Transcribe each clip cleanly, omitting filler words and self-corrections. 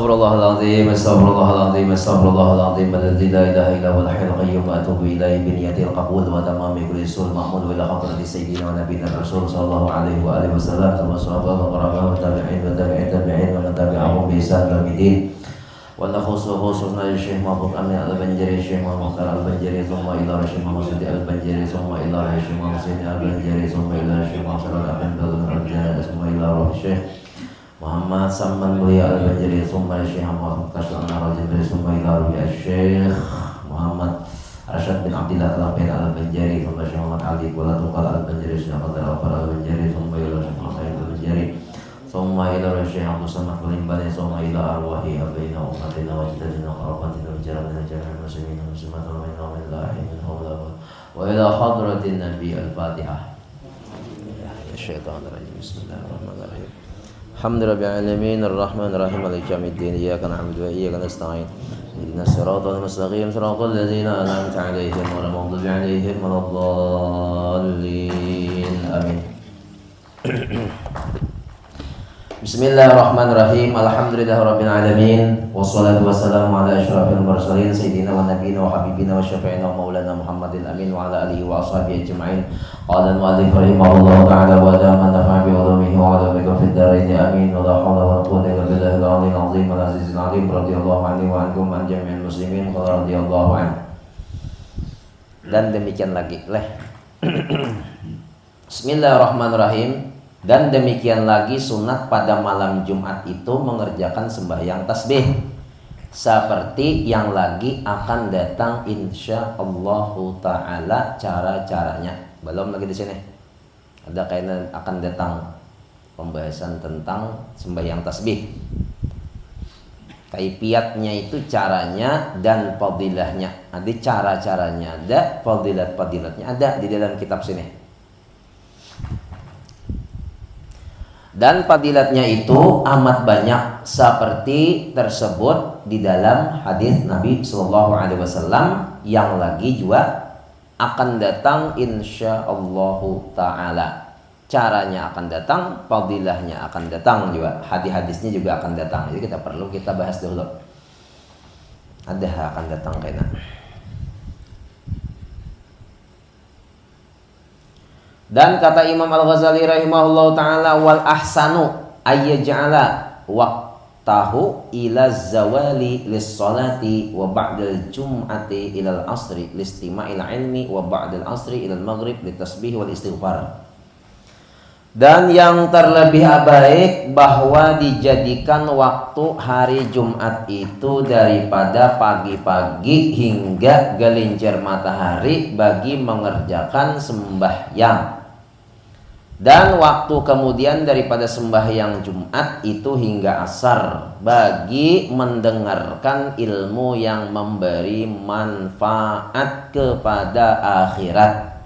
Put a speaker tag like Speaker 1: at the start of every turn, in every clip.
Speaker 1: Astaghfirullahaladzim, astaghfirullahaladzim, astaghfirullahaladzim, alladzi la ilaha illa huwal hayyul qayyum wa atubu ilaihi bi niyatil qabul wa tamami kulli sul ma'mul wa ila hadrati sayyidina wa nabiyina rasul sallallahu alaihi wa alihi wasallam wa sahabat wa qarabat wa tabi'in wa tabi'in tabi'in wa man tabi'ahum bi ihsan ila yaumil wa nakhusu khususna Syekh Mahfuz Amin Al-Banjari, Syekh Muhammad Al-Banjari, thumma ila Syekh Muhammad Al-Banjari, thumma ila Syekh Muhammad Al-Banjari, thumma ila Syekh Muhammad Al-Banjari, thumma ila Syekh Muhammad Saman Mulia Al-Banjari, Summa Syekh Muhammad Kasal Al-Banjari, Summa ila Rubi Syekh Muhammad Arsyad bin Abdillah Al-Banjari Al-Banjari, Summa Syekh Muhammad Ali Kuala Tukal Al-Banjari, Syekh Muhammad Al-Banjari, Summa ila Syekh Muhammad Al-Banjari, Summa ila Syekh Abdul Samad Al-Banjari, Summa ila arwahi abaina umatina wa jadadina qarabatina wa jaratina jami'al muslimin wa muslimat wa min allahi min hawla wa ila hadratin Nabi Al-Fatihah. Ya syaitanir rajim. Bismillahirrahmanirrahim. Alhamdulillahil alamin arrahmanir rahim maliki yaumiddin iyyaka na'budu wa iyyaka nasta'in ihdinas siratal mustaqim siratal ladzina an'amta 'alaihim ghairil maghdubi 'alaihim waladdallin amin. Bismillahirrahmanirrahim. Alhamdulillahirabbil alamin wassalatu wassalamu ala asyrafil mursalin sayyidina wa nabiyina wa habibina wa syafi'ina wa maulana Muhammadil amin wa ala alihi wa ashabihi ajma'in. Qala al-mu'allif rahimahullahu ta'ala wa dama nafa'a bi ulumihi wa 'ulumika fid dharain amin. Wa la haula wa la quwwata illa billahil 'aliyyil 'azim wal 'azizil 'alim radhiyallahu anhu wa ankum an jami'il muslimin qala radhiyallahu anhu. Dan demikian lagi Bismillahirrahmanirrahim. Dan demikian lagi sunat pada malam Jumat itu mengerjakan sembahyang tasbih seperti yang lagi akan datang insyaallah taala cara-caranya. Belum lagi di sini. Ada kaitan akan datang pembahasan tentang sembahyang tasbih. Kaifiatnya itu caranya dan fadilahnya. Ada cara-caranya ada, fadilat-fadilatnya ada di dalam kitab sini. Dan fadilatnya itu amat banyak seperti tersebut di dalam hadis Nabi Sallallahu Alaihi Wasallam yang lagi juga akan datang insyaallahu taala. Caranya akan datang, fadilahnya akan datang juga, hadis-hadisnya juga akan datang. Jadi kita bahas dulu. Ada akan datang kayaknya. Dan kata Imam Al-Ghazali rahimahullah ta'ala wal ahsanu ayyaj'ala waqtahu ila zawali lis-salati wa ba'dal jum'ati ila al-asri listima'il ilmi wa ba'dal asri ila al-maghrib litasbih wal istighfar. Dan yang terlebih baik bahwa dijadikan waktu hari Jumat itu daripada pagi-pagi hingga gelincir matahari bagi mengerjakan sembahyang. Dan waktu kemudian daripada sembahyang Jumat itu hingga asar bagi mendengarkan ilmu yang memberi manfaat kepada akhirat.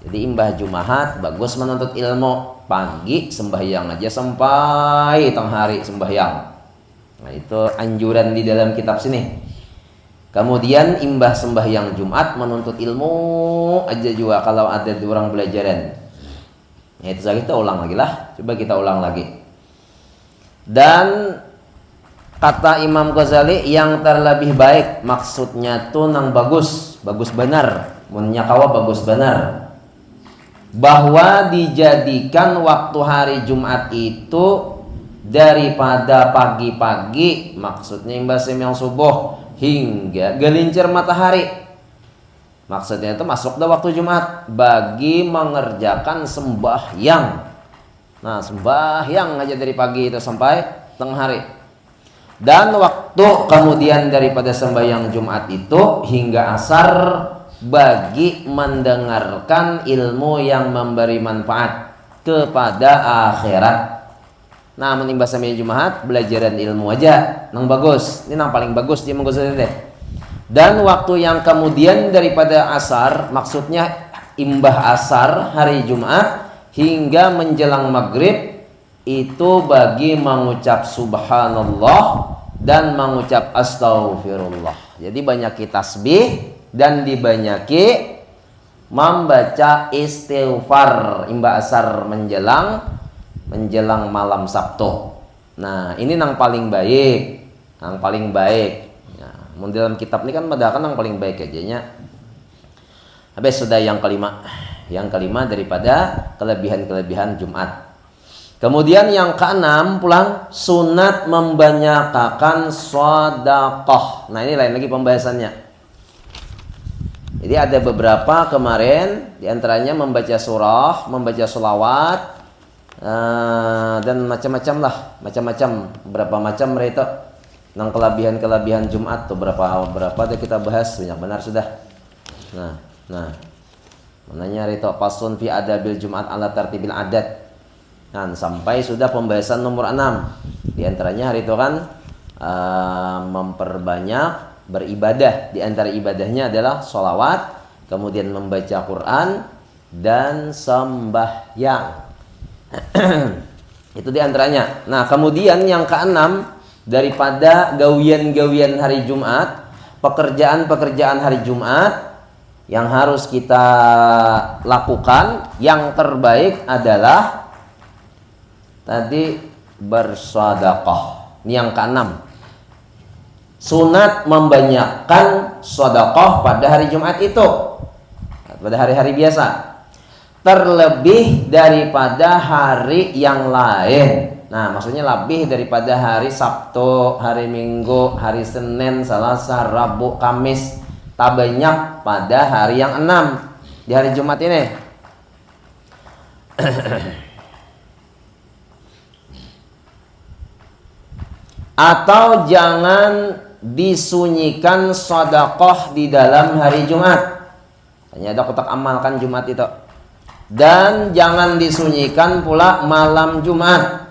Speaker 1: Jadi imbah Jumat bagus menuntut ilmu, pagi sembahyang aja sampai tengah hari sembahyang. Nah itu anjuran di dalam kitab sini. Kemudian imbah sembahyang Jumat menuntut ilmu aja juga kalau ada orang belajaran. Ya itu saja kita ulang lagi lah. Coba kita ulang lagi. Dan kata Imam Ghazali yang terlebih baik maksudnya tuh nang bagus benar. Munnya kawa bagus benar. Bahwa dijadikan waktu hari Jumat itu daripada pagi-pagi, maksudnya imbas yang subuh hingga gelincir matahari. Maksudnya itu masuk dah waktu Jumat bagi mengerjakan sembahyang. Nah, sembahyang aja dari pagi itu sampai tengah hari. Dan waktu kemudian daripada sembahyang Jumat itu hingga asar bagi mendengarkan ilmu yang memberi manfaat kepada akhirat. Nah, menimbas sampai Jumat belajaran ilmu aja nang bagus. Ini nang paling bagus dia menggunakan deh. Dan waktu yang kemudian daripada asar, maksudnya imbah asar hari Jumat hingga menjelang maghrib itu bagi mengucap subhanallah dan mengucap astaghfirullah. Jadi banyaki tasbih dan dibanyaki membaca istighfar imbah asar menjelang malam Sabtu. Nah, ini yang paling baik. Yang paling baik. Ya, mun dalam kitab ini kan madakan yang paling baik aja nya. Habis sudah yang kelima. Yang kelima daripada kelebihan-kelebihan Jumat. Kemudian yang keenam pulang sunat membanyakakan sedekah. Nah, ini lain lagi pembahasannya. Jadi ada beberapa kemarin diantaranya membaca surah, membaca sholawat, dan macam-macam lah, macam-macam, berapa macam mereka. Nang kelebihan-kelebihan Jumat tuh berapa ada kita bahas banyak benar sudah. Nah, mananya rito pasun fi adabil Jumat ala tartibil adat. Nah, sampai sudah pembahasan nomor 6. Di antaranya hari itu kan memperbanyak beribadah. Di antara ibadahnya adalah sholawat, kemudian membaca Quran dan sembahyang. Itu di antaranya. Nah, kemudian yang keenam daripada gawian-gawian hari Jumat, pekerjaan-pekerjaan hari Jumat yang harus kita lakukan, yang terbaik adalah tadi bersedekah. Ini yang keenam. Sunat membanyakkan sedekah pada hari Jumat itu. Pada hari-hari biasa. Terlebih daripada hari yang lain. Nah, maksudnya lebih daripada hari Sabtu, hari Minggu, hari Senin, Selasa, Rabu, Kamis. Tak banyak pada hari yang 6 di hari Jumat ini. Atau jangan disunyikan sedekah di dalam hari Jumat. Hanya ada kotak amalkan Jumat itu. Dan jangan disunyikan pula malam Jumat.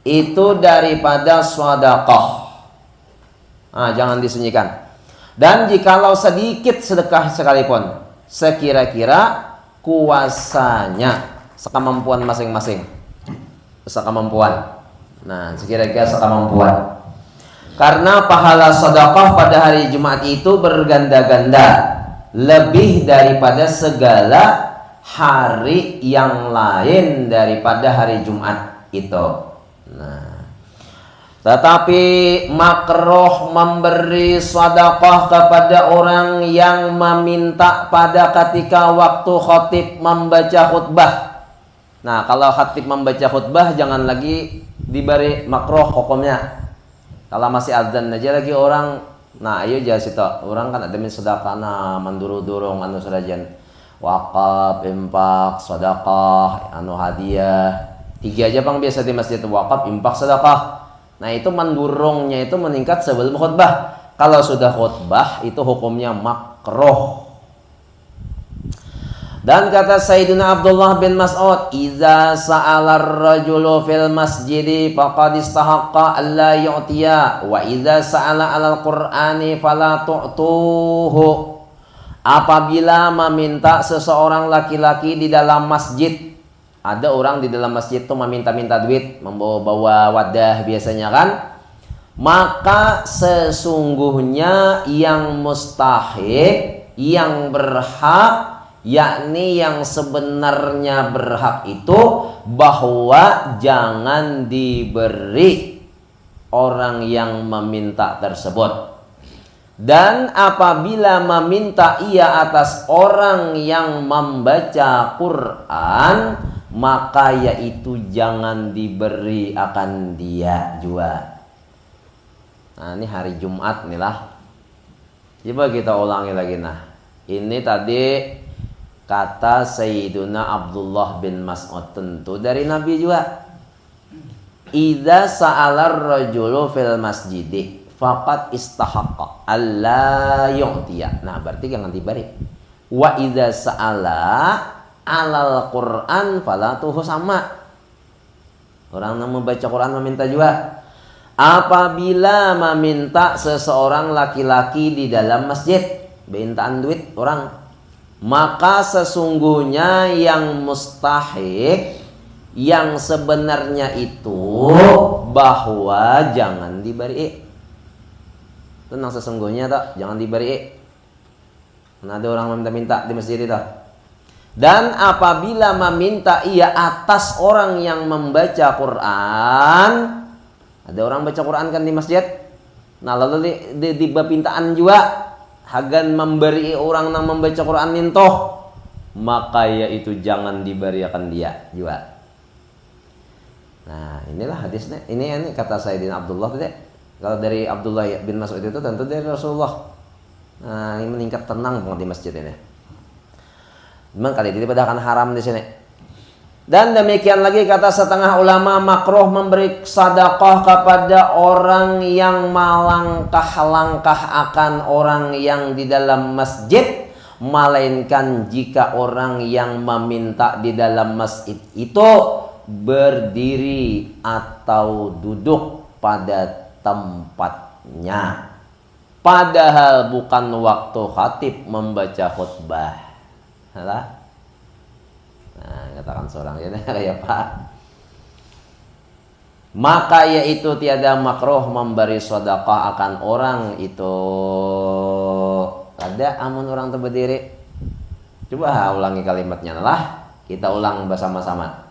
Speaker 1: Itu daripada sedekah. Nah, jangan disunyikan. Dan jikalau sedikit sedekah sekalipun, sekira-kira kuasanya, sekemampuan masing-masing. Sekemampuan. Nah, sekira-kira sekemampuan. Karena pahala sedekah pada hari Jumat itu berganda-ganda, lebih daripada segala hari yang lain daripada hari Jumat itu. Nah, tetapi makruh memberi sedekah kepada orang yang meminta pada ketika waktu khatib membaca khutbah. Nah, kalau khatib membaca khutbah jangan lagi diberi makruh hukumnya. Kalau masih azan aja lagi orang, nah ayo aja situ. Orang kan ada min sedekah nah manduru-durung anu serajan wakaf, infak, sedekah, anu hadiah. 3 aja Bang biasa di masjid wakaf, infak, sedekah. Nah, itu mendurungnya itu meningkat sebelum khutbah. Kalau sudah khutbah itu hukumnya makruh. Dan kata Sayyidina Abdullah bin Mas'ud, "Idza sa'ala ar-rajulu fil masjidi faqad istahaqqa alla yu'tiya wa idza sa'ala 'alal Qur'ani fala tu'tuhu." Apabila meminta seseorang laki-laki di dalam masjid, ada orang di dalam masjid tuh meminta-minta duit, membawa wadah biasanya kan, maka sesungguhnya yang mustahik, yang berhak, yakni yang sebenarnya berhak itu bahwa jangan diberi orang yang meminta tersebut. Dan apabila meminta ia atas orang yang membaca Quran, maka yaitu jangan diberi akan dia juga. Nah, ini hari Jumat nih lah. Coba kita ulangi lagi nah. Ini tadi kata Sayyiduna Abdullah bin Mas'ud, tentu dari Nabi juga. Idza sa'alar rajulu fil masjidi faqad istahaqqa alla yu'tiya. Nah, berarti jangan diberi. Wa idza sa'ala alal Quran falatuhu sama. Orang yang membaca Quran meminta juga. Apabila meminta seseorang laki-laki di dalam masjid, mintaan duit orang, maka sesungguhnya yang mustahik, yang sebenarnya itu bahwa jangan diberi. Tenang, sesungguhnya tak, jangan diberi. Nah, ada orang meminta-minta di masjid itu. Dan apabila meminta ia atas orang yang membaca Quran, Ada orang baca Quran kan di masjid. Nah lalu di bapintaan juga hagan memberi orang yang membaca Quran nintoh, maka yaitu jangan diberiakan dia juga. Nah inilah hadisnya. Ini kata Sayyidina Abdullah tadi. Kalau dari Abdullah bin Mas'ud itu tentu dari Rasulullah. Nah ini meningkat tenang banget di masjid ini. Memang kali ini padahal haram di sini. Dan demikian lagi kata setengah ulama, makruh memberi sedekah kepada orang yang melangkah-langkah akan orang yang di dalam masjid, melainkan jika orang yang meminta di dalam masjid itu berdiri atau duduk pada tempatnya, padahal bukan waktu khatib membaca khutbah. Nah, katakan seorang ya Pak. Maka yaitu tiada makruh memberi sedekah akan orang itu. Ada amun orang tu berdiri. Coba ulangi kalimatnya lah. Kita ulang bersama-sama.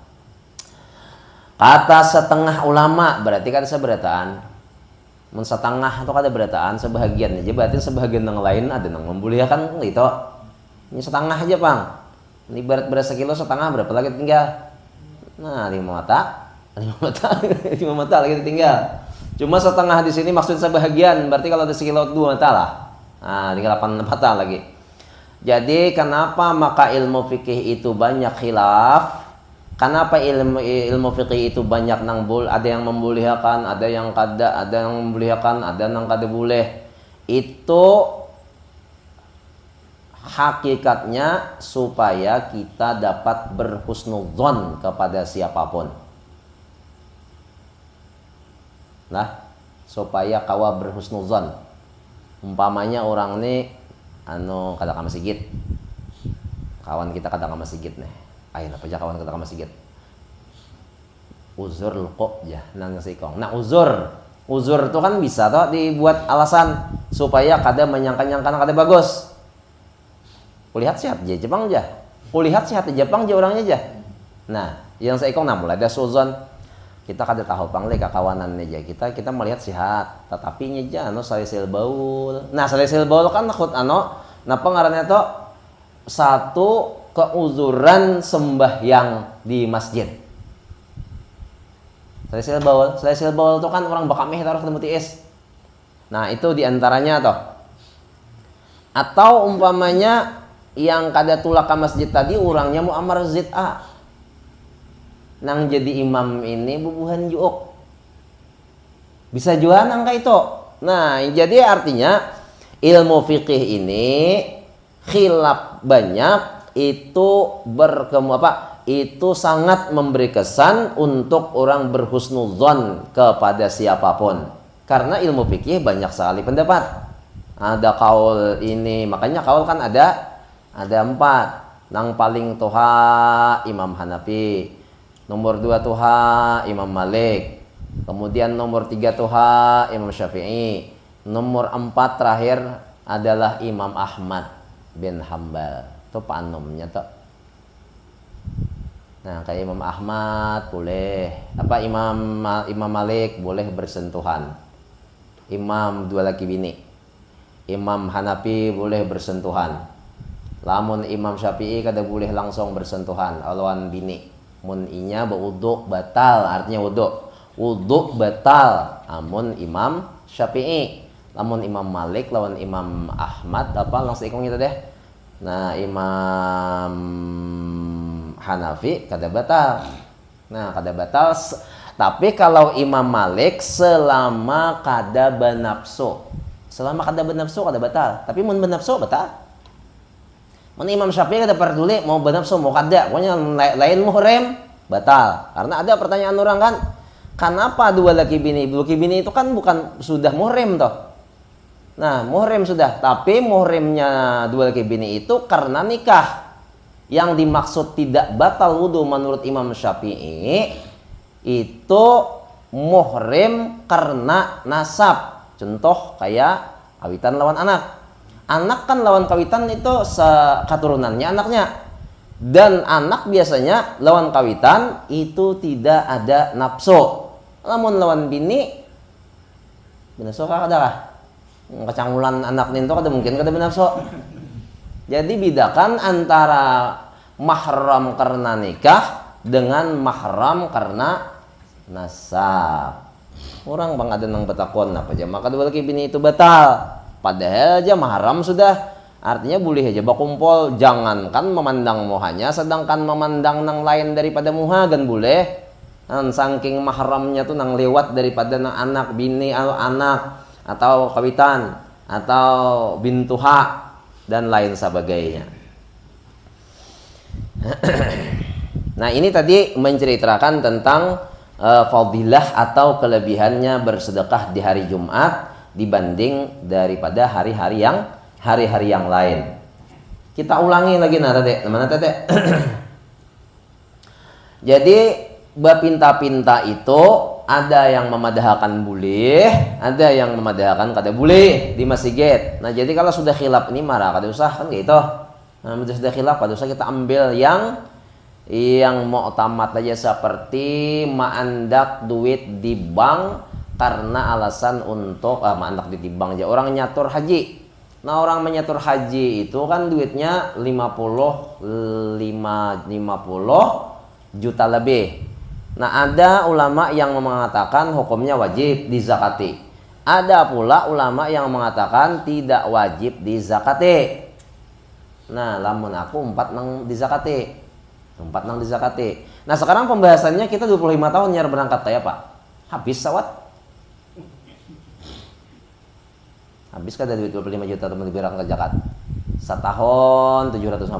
Speaker 1: Kata setengah ulama, berarti kata seberataan. Mun setengah atau kata berataan sebahagian aja, berarti sebahagian yang lain ada yang membuliakan itu. Ini setengah aja, Bang. Ini berat sekilo setengah berapa lagi tinggal? Nah, 5 mata. 5 mata lagi tinggal. Cuma setengah di sini maksud sebahagian, berarti kalau ada sekilo 2 mata lah. Nah, tinggal 8 mata lagi. Jadi kenapa maka ilmu fikih itu banyak khilaf? Kenapa ilmu fikih itu banyak ada yang membolehkan, ada yang kada, ada yang membolehkan, ada yang kada boleh. Itu hakikatnya supaya kita dapat berhusnudzon kepada siapapun. Nah, supaya kawa berhusnudzon. Umpamanya orang ini kada ka masjid. Kawan kita kada ka masjid nih. Ayo apa aja kawan kada ka masjid. Uzur kok ya nang sikong. Nah, uzur itu kan bisa toh dibuat alasan supaya kada menyangka-nyangka kada bagus. Kulihat sehat aja Jepang aja. Kulihat sehat aja Jepang aja orangnya aja. Nah, yang saya ikong mulai ada suzon. Kita kada tahu pangle kakawanan aja. Kita melihat sehat, tetapi nya aja salisil baul. Nah, salisil baul kan nakut napa ngarannya to? Satu keuzuran sembahyang di masjid. Salisil baul itu kan orang bakameh taruh ketemu tiis. Nah, itu diantaranya toh. Atau umpamanya yang kada tulak ke masjid tadi orangnya mu'amar zid'a nang jadi imam ini bubuhan juuk bisa juga nang kayak itu. Nah jadi artinya ilmu fikih ini khilaf banyak itu itu sangat memberi kesan untuk orang berhusnudzon kepada siapapun karena ilmu fikih banyak sekali pendapat. Ada kaul ini, makanya kaul kan ada 4. Nang paling tuha Imam Hanafi, nomor 2 tuha Imam Malik, kemudian nomor 3 tuha Imam Syafi'i, nomor 4 terakhir adalah Imam Ahmad bin Hambal. Itu panomnya tuh. Nah kayak Imam Ahmad boleh, Imam Malik boleh bersentuhan, Imam 2 laki bini, Imam Hanafi boleh bersentuhan. Lamun Imam Syafi'i kada boleh langsung bersentuhan lawan bini. Mun inya berwuduk batal, artinya wuduk batal. Amun Imam Syafi'i, lamun Imam Malik lawan Imam Ahmad langsung ikung itu deh. Nah Imam Hanafi kada batal. Nah kada batal. Tapi kalau Imam Malik selama kada benapsu, kada batal. Tapi mun benapsu batal. Mun Imam Syafi'i kada peduli mau benapsu mau kada, pokoknya lain muhrim batal. Karena ada pertanyaan orang kan, kenapa 2 laki bini? 2 laki bini itu kan bukan sudah muhrim toh. Nah, muhrim sudah, tapi muhrimnya 2 laki bini itu karena nikah. Yang dimaksud tidak batal wudu menurut Imam Syafi'i itu muhrim karena nasab. Contoh kayak kawitan lawan anak. Anak kan lawan kawitan itu keturunannya anaknya. Dan anak biasanya lawan kawitan itu tidak ada nafsu. Lamun lawan bini Binafso ka kada ka. Kacangulan anak ninto kada mungkin kada binafso. Jadi bedakan antara mahram karena nikah dengan mahram karena nasab. Orang bang ada nang betakon apa aja maka dua laki bini itu batal. Padahal aja mahram sudah. Artinya boleh aja bakumpul, jangankan memandang muhanya, sedangkan memandang nang lain daripada muha kan boleh. Saking mahramnya tuh nang lewat daripada nang anak bini atau anak atau kawitan atau bintuha dan lain sebagainya. Nah ini tadi menceritakan tentang fadilah atau kelebihannya bersedekah di hari Jumat dibanding daripada hari-hari yang lain. Kita ulangi lagi nah tete, mana tete? Jadi bapinta-pinta itu ada yang memadahkan boleh, ada yang memadahkan kada boleh di masjid. Nah jadi kalau sudah khilaf ini marah kada usah kan gitu. Nah sudah khilaf kada usah kita ambil yang mu'tamad aja seperti ma'andak duit di bank karena alasan untuk ma'andak duit di bank aja orang nyatur haji. Nah orang menyatur haji itu kan duitnya 50 juta lebih. Nah ada ulama yang mengatakan hukumnya wajib dizakati. Ada pula ulama yang mengatakan tidak wajib dizakati. Nah lamun aku 4 nang dizakati. Nah sekarang pembahasannya kita 25 tahun nyar berangkat ya Pak. Habis sawat. Habis kada duit 25 juta teman diberangkat ke zakat. Setahun 750,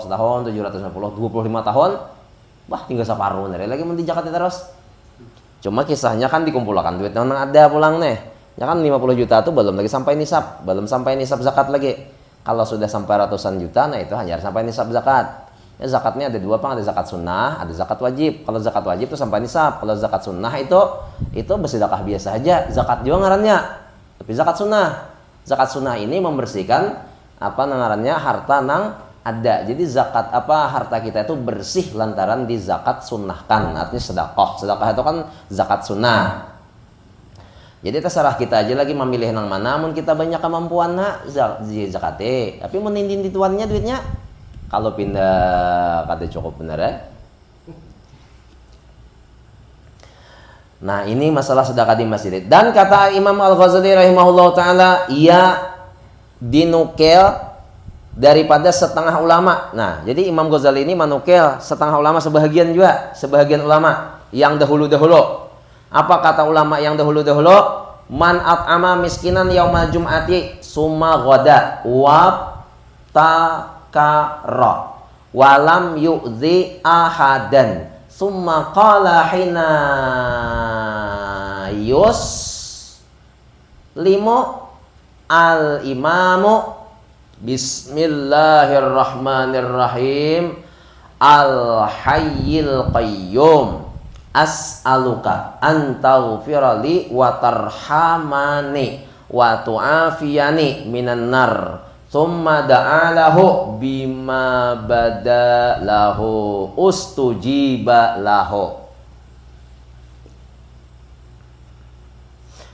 Speaker 1: setahun 750, 25 tahun. Wah tinggal separuh nih lagi mesti zakat terus. Cuma kisahnya kan dikumpulkan duit nang ada pulang nih. Ya kan 50 juta tuh belum lagi sampai nisab, belum sampai nisab zakat lagi. Kalau sudah sampai ratusan juta nah itu hanya sampai nisab zakat. Ya zakatnya ada dua ada zakat sunnah, ada zakat wajib. Kalau zakat wajib itu sampai nisab. Kalau zakat sunnah itu bersedekah biasa aja. Zakat juga ngarannya. Tapi zakat sunnah ini membersihkan ngarannya harta nang ada. Jadi zakat harta kita itu bersih lantaran di zakat sunnahkan. Artinya sedekah. Sedekah itu kan zakat sunnah. Jadi terserah kita aja lagi memilih nang mana. Mun kita banyak kemampuan zakatnya. Tapi menindin tuannya duitnya. Kalau pindah kata cukup benar ya. Nah ini masalah sedekah di masjid. Dan kata Imam Al-Ghazali rahimahullah ta'ala, ia dinukil daripada setengah ulama. Nah jadi Imam Ghazali ini menukil setengah ulama sebahagian ulama yang dahulu-dahulu. Apa kata ulama yang dahulu-dahulu? Man at'ama miskinan yaumal jum'ati summa ghada wa takara walam yu'zi ahadan summa qala hina limu al imamu bismillahirrahmanirrahim al hayyil qayyum as'aluka antaghfirali wa tarhamani wa tu'afiyani minan nar thumma da'alahu bima badalahu ustujiba lahu.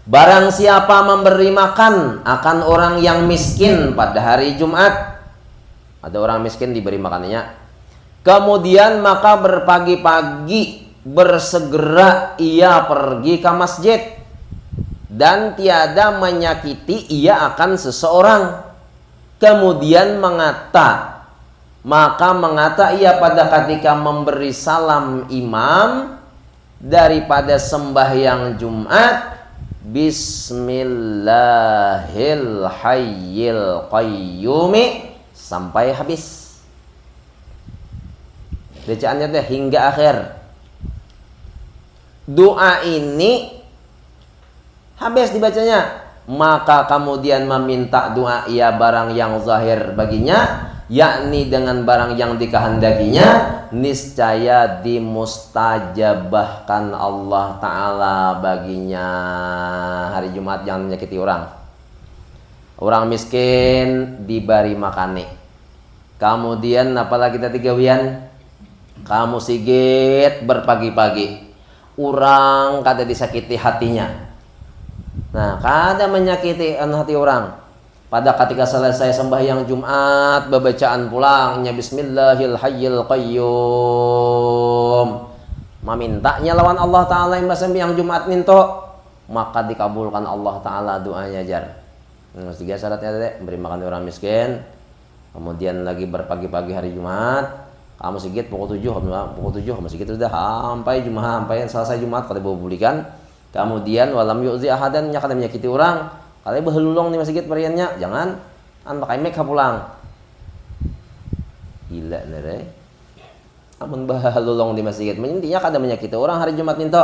Speaker 1: Barang siapa memberi makan akan orang yang miskin pada hari Jumat, ada orang miskin diberi makanannya, kemudian maka berpagi-pagi bersegera ia pergi ke masjid dan tiada menyakiti ia akan seseorang, kemudian maka mengata ia pada ketika memberi salam imam daripada sembahyang Jumat, Bismillahil hayyil qayyumi sampai habis. Bacaannya teh hingga akhir. Doa ini habis dibacanya, maka kemudian meminta doa ia barang yang zahir baginya, yakni dengan barang yang dikehendakinya, niscaya dimustajabahkan Allah Ta'ala baginya. Hari Jumat jangan menyakiti orang. Orang miskin diberi makane. Kemudian apalagi kita tigawian, kamu sigit berpagi-pagi. Orang kata disakiti hatinya. Nah, kada menyakiti hati orang. Pada ketika selesai sembahyang Jumat, bacaan pulangnya Bismillahil Hayyil Qayyum. Memintanya lawan Allah Ta'ala yang sembahyang Jumat minto, maka dikabulkan Allah Ta'ala doanya jar. Tiga syaratnya deh, beri makan orang miskin. Kemudian lagi berpagi-pagi hari Jumat, kamu sigit pukul 7 kamu sigit sudah sampai Jumat, sampai selesai Jumat kalau bulikan. Kemudian walam yu'zi ahadan nya kada menyakiti orang. Kalau behelulong di masjid periannya, jangan pakai make pulang. Gila nere. Amun behelulong di masjid, intinya kada menyakiti orang hari Jumat minto.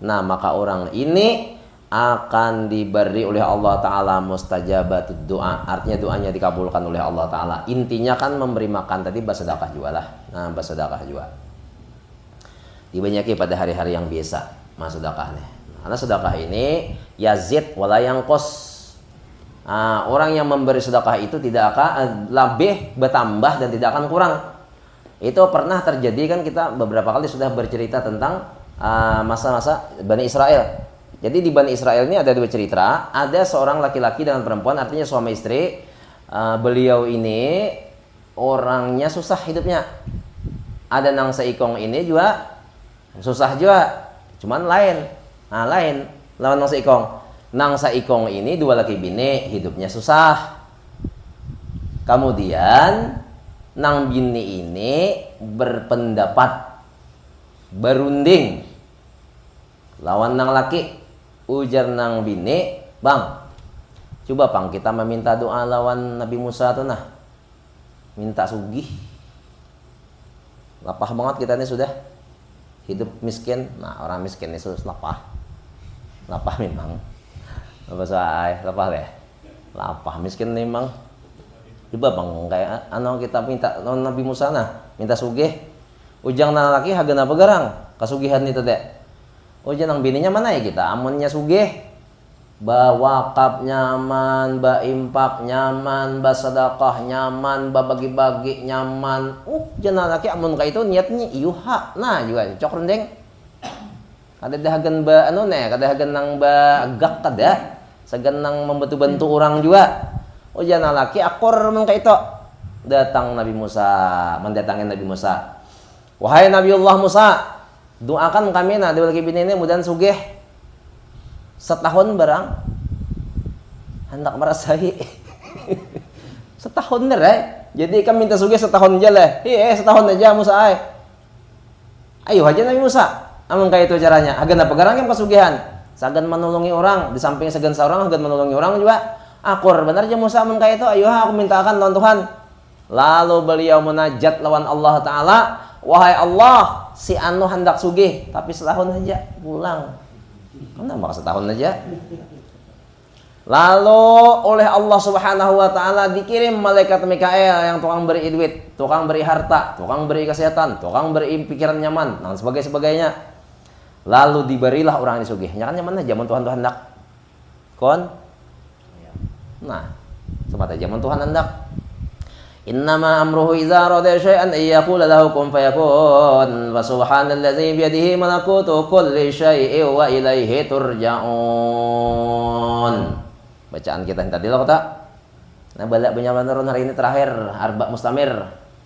Speaker 1: Nah, maka orang ini akan diberi oleh Allah Ta'ala mustajabatud doa. Artinya doanya dikabulkan oleh Allah Ta'ala. Intinya kan memberi makan tadi bersedekah juga lah. Nah, bersedekah juga dibanyaki pada hari-hari yang biasa sedekah nih. Karena sedekah ini yazid wala yangqos. Orang yang memberi sedekah itu tidak akan lebih bertambah dan tidak akan kurang. Itu pernah terjadi kan, kita beberapa kali sudah bercerita tentang masa-masa Bani Israel. Jadi di Bani Israel ini ada dua cerita. Ada seorang laki-laki dengan perempuan, artinya suami istri. Beliau ini orangnya susah hidupnya. Ada nang seikong ini juga susah juga, cuman lain. Lain lawan nang seikong. Nang saikong ini dua laki bini hidupnya susah. Kemudian nang bini ini berpendapat, berunding lawan nang laki. Ujar nang bini, bang, coba bang kita meminta doa lawan Nabi Musa tuh nah, minta sugih. Lapah banget kita ini sudah hidup miskin. Nah, orang miskin ini sudah lapah memang. Apa soal lapah deh, lapah miskin memang. Coba bang kayak kita minta Nabi Musa nah, minta sugih. Ujang nang laki hagana pegarang kasugihan itu deh. Ujang nang bininya mana ya kita amunnya sugih, ba wakaf nyaman, ba impak nyaman, ba sedekah nyaman, ba bagi-bagi nyaman. Jangan laki amun ka itu niatnya iuha nah juga cok rendeng. Kada dahagan ba kada nang ba agak kada. Sagan nang membantu-bantu orang juga. Jangan laki akor mun ka itu. Datang Nabi Musa, mendatangin Nabi Musa. Wahai Nabiullah Musa, doakan kami nah dua laki bini ini mudahan sugih. Setahun barang hendak merasai. Setahun nih, jadi kami minta sugih setahun aja lah. Setahun aja Musa ay. Ayo aja Nabi Musa. Amun kayak itu caranya. Agan apa garang yang kasugihan. Sagan menolongi orang, di samping sagan seorang agan menolongi orang juga. Akur benar aja Musa amun kayak itu. Ayo aku mintakan lawan Tuhan. Lalu beliau munajat lawan Allah Ta'ala. Wahai Allah, si anu hendak sugih, tapi setahun aja pulang. Kenapa setahun aja? Lalu oleh Allah Subhanahu wa Ta'ala dikirim malaikat Mikael yang tukang beri duit, tukang beri harta, tukang beri kesehatan, tukang beri pikiran nyaman, dan sebagainya. Lalu diberilah orang ini sugih. Kan nyaman aja zaman Tuhan hendak. Kon? Nah, semata zaman Tuhan hendak. Innama amruhu idza arada syai'an ay yaqula lahu kun fayakun. Wa subhanalladzi bi yadihi malakutu kulli syai'in wa ilaihi turja'un. Bacaan kita yang tadi loh kata. Nah, bala benyaman turun hari ini terakhir Arba Mustamir.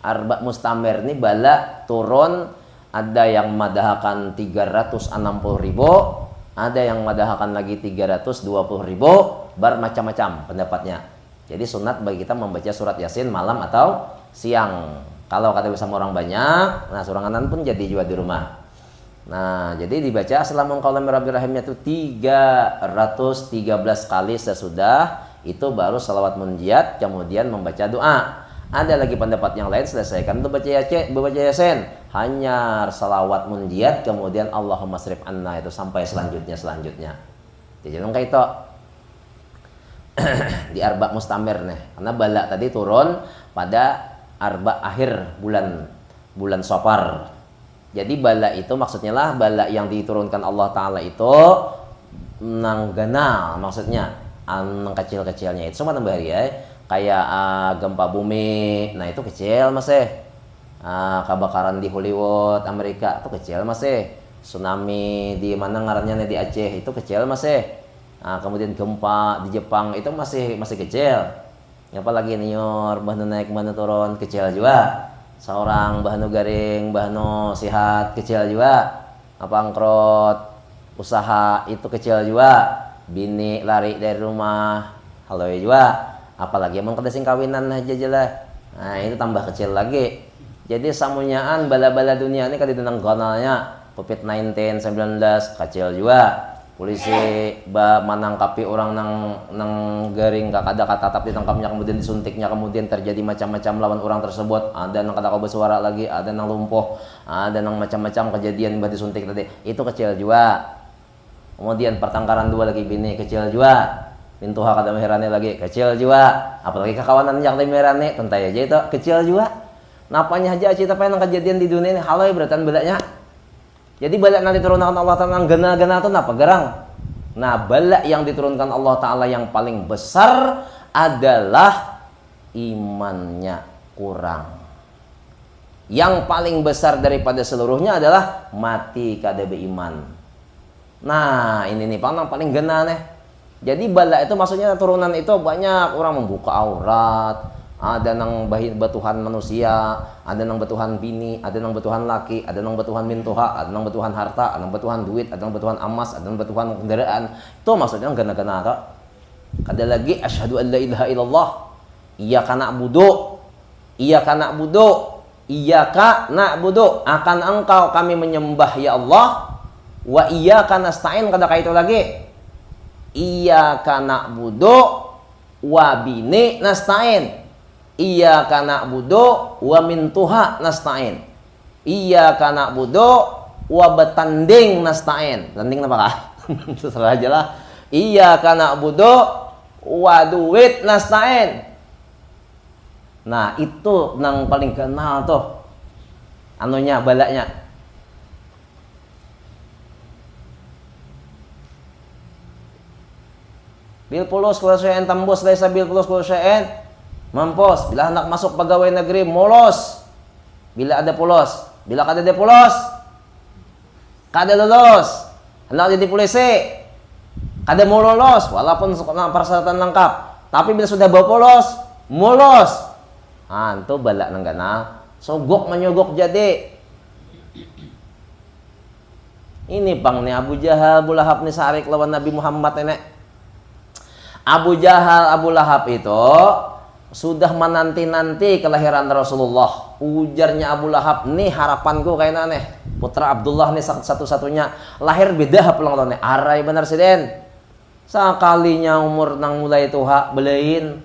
Speaker 1: Arba Mustamir ini bala turun, ada yang madahakan 360.000, ada yang madahakan lagi 320.000, bermacam-macam pendapatnya. Jadi sunat bagi kita membaca surat Yasin malam atau siang. Kalau kata bersama orang banyak, nah suranganan pun jadi juga di rumah. Nah, jadi dibaca Assalamualaikum warahmatullahi wabarakatuh itu 313 kali sesudah itu baru salawat munjiat, kemudian membaca doa. Ada lagi pendapat yang lain, selesaikan itu baca Yasin, hanya salawat munjiat, kemudian Allahumma srif anna itu sampai selanjutnya. Jadi kayak itu di Arba Mustamir nih, karena bala tadi turun pada Arba akhir bulan Safar. Jadi bala itu maksudnya lah bala yang diturunkan Allah Ta'ala itu nang ganal, maksudnya nang kecil-kecilnya itu semua tambah ya. Kayak gempa bumi, nah itu kecil masih. Kebakaran di Hollywood Amerika itu kecil masih. Tsunami di mana ngarannya di Aceh itu kecil masih. Nah, kemudian gempa di Jepang itu masih kecil. Apalagi nior bahnu naik bahnu turun kecil juga. Seorang bahnu garing bahnu sihat kecil juga. Pangkrot usaha itu kecil juga. Bini lari dari rumah halo juga. Apalagi emang kada sing kawinan aja lah. Nah, itu tambah kecil lagi. Jadi samunyaan bala-bala dunia ini kadidunang kanalnya COVID-19 19 kecil juga. Polisi menangkapi orang nang garing kakada kata tapi ditangkapnya kemudian disuntiknya kemudian terjadi macam-macam lawan orang tersebut, ada nang kata bersuara lagi, ada nang lumpuh, ada nang macam-macam kejadian bah disuntik tadi itu kecil juga. Kemudian pertengkaran dua lagi bini kecil juga, pintu hak ada merane lagi kecil juga, apalagi kekawanan yang merane tentai aja itu kecil juga. Napanya aja cerita apa yang kejadian di dunia ini halai beratan balaknya. Jadi balak nanti turunkan Allah Ta'ala gana-gana itu apa gerang. Nah balak yang diturunkan Allah Ta'ala yang paling besar adalah imannya kurang. Yang paling besar daripada seluruhnya adalah mati kada beriman. Nah ini nih paling gana nih. Jadi balak itu maksudnya turunan itu banyak orang membuka aurat. Ada nang batuhan manusia, ada nang batuhan bini, ada nang batuhan laki, ada nang batuhan mintuha, ada nang batuhan harta, ada nang batuhan duit, ada nang batuhan emas, ada nang batuhan kendaraan. Itu maksudnya gana-gana ka. Ada lagi asyhadu an la ilaha illallah. Iyyaka na'budu. Iyyaka na'budu. Iyyaka na'budu. Akan engkau kami menyembah ya Allah. Wa iyyaka nasta'in kada kaitu lagi. Iyyaka na'budu wa bini nasta'in. Iyyaka na'budu wa min tuha nasta'in. Iyyaka na'budu wa betanding nasta'in. Tanding apa kah? Terserah aja lah. Iyyaka na'budu wa duit nasta'in. Nah, itu nang paling kenal tuh. Anunya balaknya. Bil pulus kula saen tembus desa bil pulus kula saen. Mampus, bila anak masuk pegawai negeri molos. Bila ada polos, bila kada ada polos, kada lolos. Anak jadi polisi, kada mau lolos walaupun persyaratan lengkap. Tapi bila sudah bawa polos, molos. Itu balak nang gana. Sogok menyogok jadi. Ini pang nih Abu Jahal, Abu Lahab nih sarik lawan Nabi Muhammad ini. Abu Jahal, Abu Lahab itu sudah menanti-nanti kelahiran Rasulullah. Ujarnya Abu Lahab, nih harapanku kayaknya nih putra Abdullah nih satu-satunya lahir beda pulang tahun nih. Arai benar sih den. Sekalinya umur nang mulai tuha belain,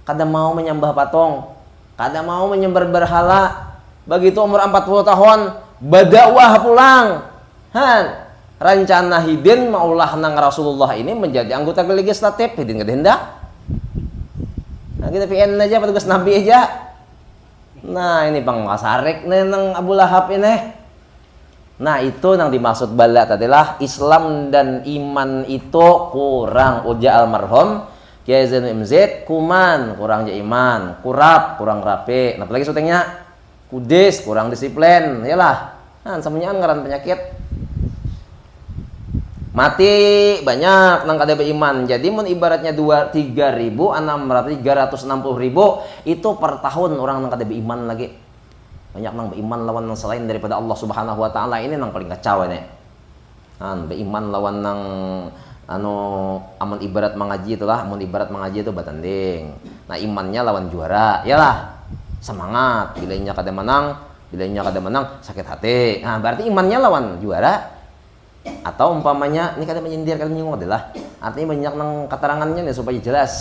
Speaker 1: kada mau menyembah patung, kada mau menyembah berhala. Begitu umur 40 tahun badakwah pulang. Rencana hidin maulah nang Rasulullah ini menjadi anggota legislatif hidin kada hendak. Nah, kita PN aja petugas Nabi aja. Nah, ini pang masarik nih nang Abu Lahab ini. Nah, itu yang dimaksud balak adalah Islam dan iman itu kurang. Uja almarhum Kiai Zainul MZ kuman, kurang ja iman, kurang rapi. Nah, apalagi syutingnya kudis, kurang disiplin. Yalah. Nah, semuanya ngaran penyakit. Mati banyak nang kada beriman. Jadi mun ibaratnya 3.600 360.000 itu per tahun orang nang kada beriman lagi. Banyak nang beriman lawan nang selain daripada Allah Subhanahu wa taala. Ini nang paling kacau ini. Beriman lawan nang amun ibarat mengaji itulah, amun ibarat mengaji itu batanding. Nah, imannya lawan juara. Yalah. Semangat, bilainya kada menang sakit hati. Nah, berarti imannya lawan juara. Atau umpamanya ini kadang menyindir kadang menyinggung adalah artinya banyak nang keterangannya nih supaya jelas.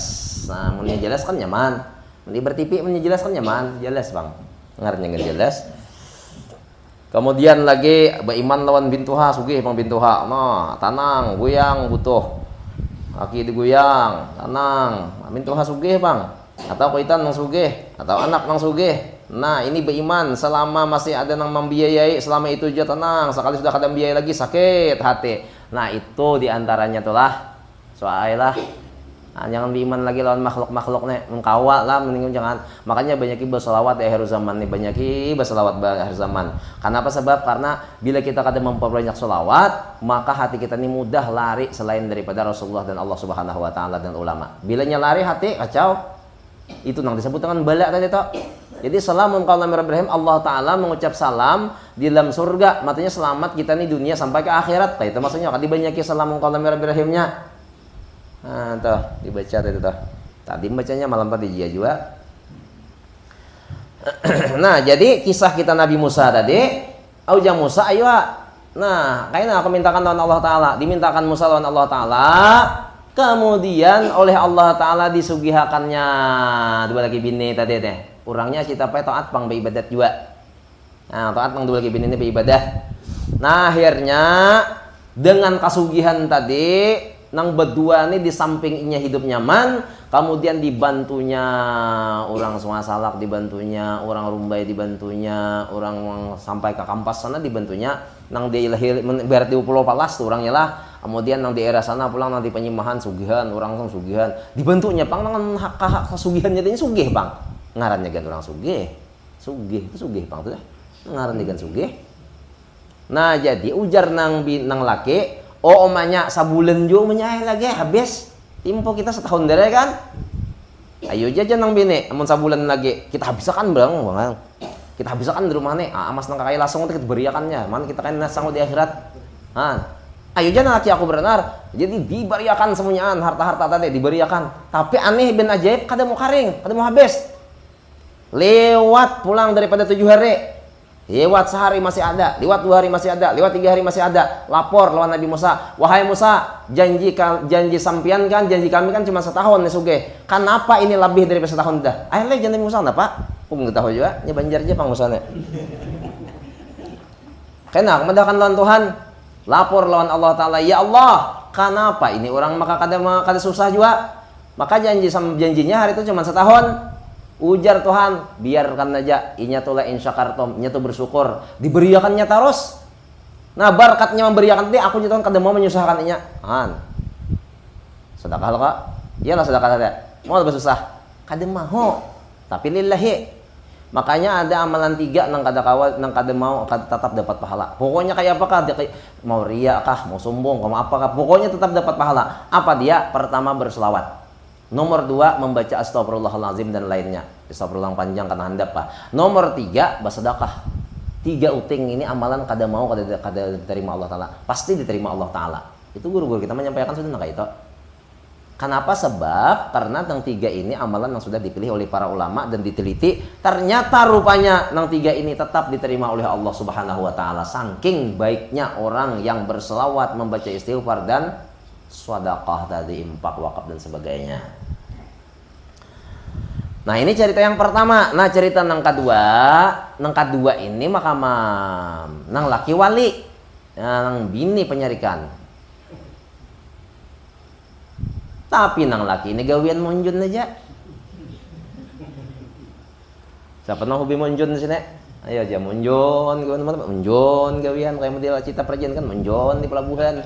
Speaker 1: Nah, mun jelas kan nyaman. Mun bertipi mun jelas kan nyaman, jelas bang. Ngarnya nggak jelas. Kemudian lagi beriman lawan bintuha sugih bang bintuha. Nah, tanang goyang butuh. Kaki digoyang, tanang. Bintuha sugih bang. Atau kaitan nang sugih, atau anak nang sugih. Nah, ini beriman selama masih ada yang membiayai, selama itu juga tenang. Sekali sudah kada biaya lagi sakit hati. Nah, itu diantaranya tuh lah soalnya Jangan beriman lagi lawan makhluk-makhluk nih, mengkawal lah, mending jangan. Makanya banyak berselawat di akhir zaman nih, banyak berselawat di akhir zaman. Kenapa? Sebab karena bila kita kadang memperbanyak selawat, maka hati kita ini mudah lari selain daripada Rasulullah dan Allah Subhanahu Wa Taala dan ulama. Bilanya lari hati kacau, itu nang disebut dengan bala tadi toh. Jadi salamun qaulan min Ibrahim, Allah Taala mengucap salam di dalam surga, matanya selamat kita nih dunia sampai ke akhirat. Nah, itu maksudnya kan dibanyakin salamun qaulan min Ibrahimnya. Nah, tuh dibaca tadi tuh. Tadi bacanya malam tadi juga. Nah, jadi kisah kita Nabi Musa tadi, auja Musa ayo. Nah, kayaknya aku mintakan lawan Allah Taala, dimintakan Musa lawan Allah Taala. Kemudian oleh Allah Taala disugihakannya dua lagi bini tadi teh. Orangnya kita taat pang beribadat juga. Nah, taat pang dua lagi bini ini beribadah. Nah, akhirnya dengan kasugihan tadi nang berdua nih di sampingnya hidup nyaman, kemudian dibantunya orang Sumasalak, dibantunya orang Rumbai, dibantunya orang sampai ke Kampas sana dibantunya, nang di lahir berarti Pulau Palas tuh orangnya lah, kemudian nang di era sana pulang nanti penyimahan sugihan, orang sang sugihan, dibantunya pang dengan hak sugihannya ini sugih bang, ngarannya kan orang sugih itu sugih bang tuh, ngarannya kan sugih. Nah jadi ujar nang laki, oh omanya sabulan juga menyai lagi habis timpo kita setahun dari kan, ayo jajan nang bini amun sabulan lagi kita habiskan bang, kita habiskan di rumah nih, amas nang kakai langsung kita beriakannya, mana kita kan nasang di akhirat, ayo jajan laki aku benar, jadi diberiakan semuanya harta-harta tadi diberiakan, tapi aneh ben ajaib kada mau karing, kada mau habis, lewat pulang daripada 7 hari. Lewat sehari masih ada, lewat 2 hari masih ada, lewat 3 hari masih ada. Lapor lawan Nabi Musa, wahai Musa, janji sampian kan, janji kami kan cuma setahun nih suge. Kenapa ini lebih daripada setahun dah? Ayo janji Musa kenapa? Aku nggak tahu juga, ini banjar aja pang Musa nih. Kena kemadakan lawan Tuhan, lapor lawan Allah Taala, ya Allah, kenapa ini orang maka kada susah juga? Maka janjinya hari itu cuma setahun. Ujar Tuhan, biarkan aja, inya tuh la insyakartum, inya tuh bersyukur, diberiakannya terus. Nah, berkatnya memberiakan dia, aku Tuhan kada mau menyusahkan inya. Sedekah lo kak? Iyalah sedekah saja. Mau lebih susah? Kada mau. Tapi lillahi. Makanya ada amalan 3 nang kada mau tetap dapat pahala. Pokoknya kayak apakah? Mau riya kah, mau sombong, mau apakah? Pokoknya tetap dapat pahala. Apa dia? Pertama berselawat. Nomor 2 membaca astagfirullahalazim dan lainnya. Astagfirullah panjang karena handap pak. Nomor 3 bersedekah. 3 uting ini amalan kada mau kada diterima Allah Taala. Pasti diterima Allah Taala. Itu guru-guru kita menyampaikan sudah kayak itu. Kenapa? Sebab karena yang 3 ini amalan yang sudah dipilih oleh para ulama dan diteliti. Ternyata rupanya yang 3 ini tetap diterima oleh Allah Subhanahu Wa Taala. Saking baiknya orang yang berselawat, membaca istighfar dan sedekah tadi, infak, wakaf dan sebagainya. Nah ini cerita yang pertama. Nah cerita nang kedua ini makamam nang laki wali, nang bini penyarikan. Tapi nang laki ini gawian munjun aja. Siapa nang hobi munjun di sini? Ayo aja munjun, munjun gawian kayak model cita perjan kan munjun di pelabuhan.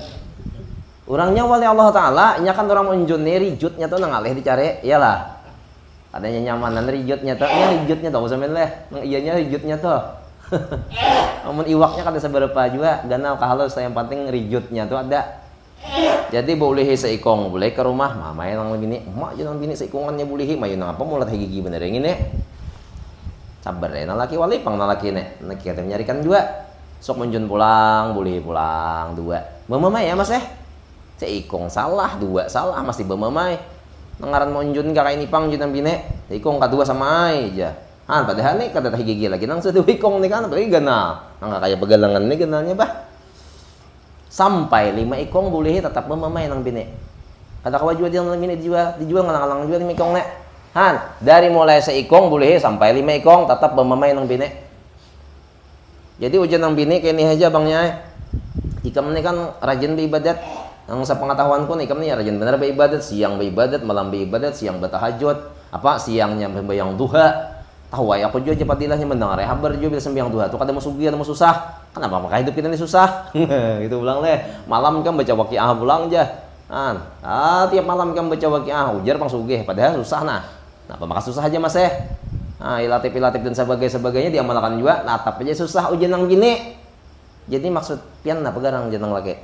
Speaker 1: Orangnya wali Allah Ta'ala, nya kan orang munjun nih, rijutnya tuh nang alih dicari, iyalah. Adanya nyamanan rijutnya tuh, ya rijutnya tuh, usah main leh, nang iyanya rijutnya tuh. Namun iwaknya kada seberapa juga, ganal kahalus, yang penting rijutnya tuh ada. Jadi boleh seikong, boleh ke rumah, mamay nang bini, mak jangan bini seikongannya boleh, mayo nang apa mulat gigi bener yang ini. Sabar ya, nang laki wali pang nang laki nih, laki kita menyarikan juga. Sok munjun pulang, boleh pulang 2. Mamay ya mas seikong salah, 2 salah masih bemamai. Nengaran monjun gak kayak nipang junang bine. Seikong kedua sama aja. Padahal nih kada gigi lagi nang sudah ikong nih kan apalagi ganal. Nang kayak begalangan nih ganalnya bah. Sampai 5 ikong boleh tetap bemamai nang bine. Kada kawa jual nang bine dijual ngalang-alang jual ikong nek. Dari mulai seikong boleh sampai 5 ikong tetap bemamai nang bine. Jadi ujian nang bine kayak ini aja bangnya. Ikam ini kan rajin beribadat. Yang sepengetahuan ko nih kami rajin benar beribadat, siang beribadat, malam beribadat, siang bertahajud, apa siangnya membayang duha. Tahu ay aku juga padilahnya mendengar habar juga bila sembahyang duha. Tuh kada mau sugih, kada mau susah. Kenapa maka hidup kita ini susah? Gitu ulang leh. Malam kan baca waqiah pulang aja. Tiap malam kamu baca waqiah, ujar pang sugih, padahal susah nah. Nah, maka susah aja Mas ilatif dan sebagainya diamalkan juga. Nah, tapi aja susah ujian nang gini. Jadi maksud pian nah pegarang jenang laki.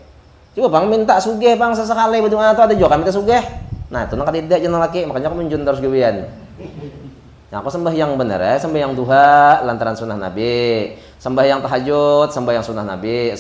Speaker 1: Coba bang minta sugih bang sesekali berdoa atau ada juga minta sugih. Nah, itu nang tidak jenang laki, makanya aku menjun terus gebian. Nah, aku sembahyang bener sembahyang duha lantaran sunnah Nabi, sembahyang tahajud, sembahyang sunnah Nabi,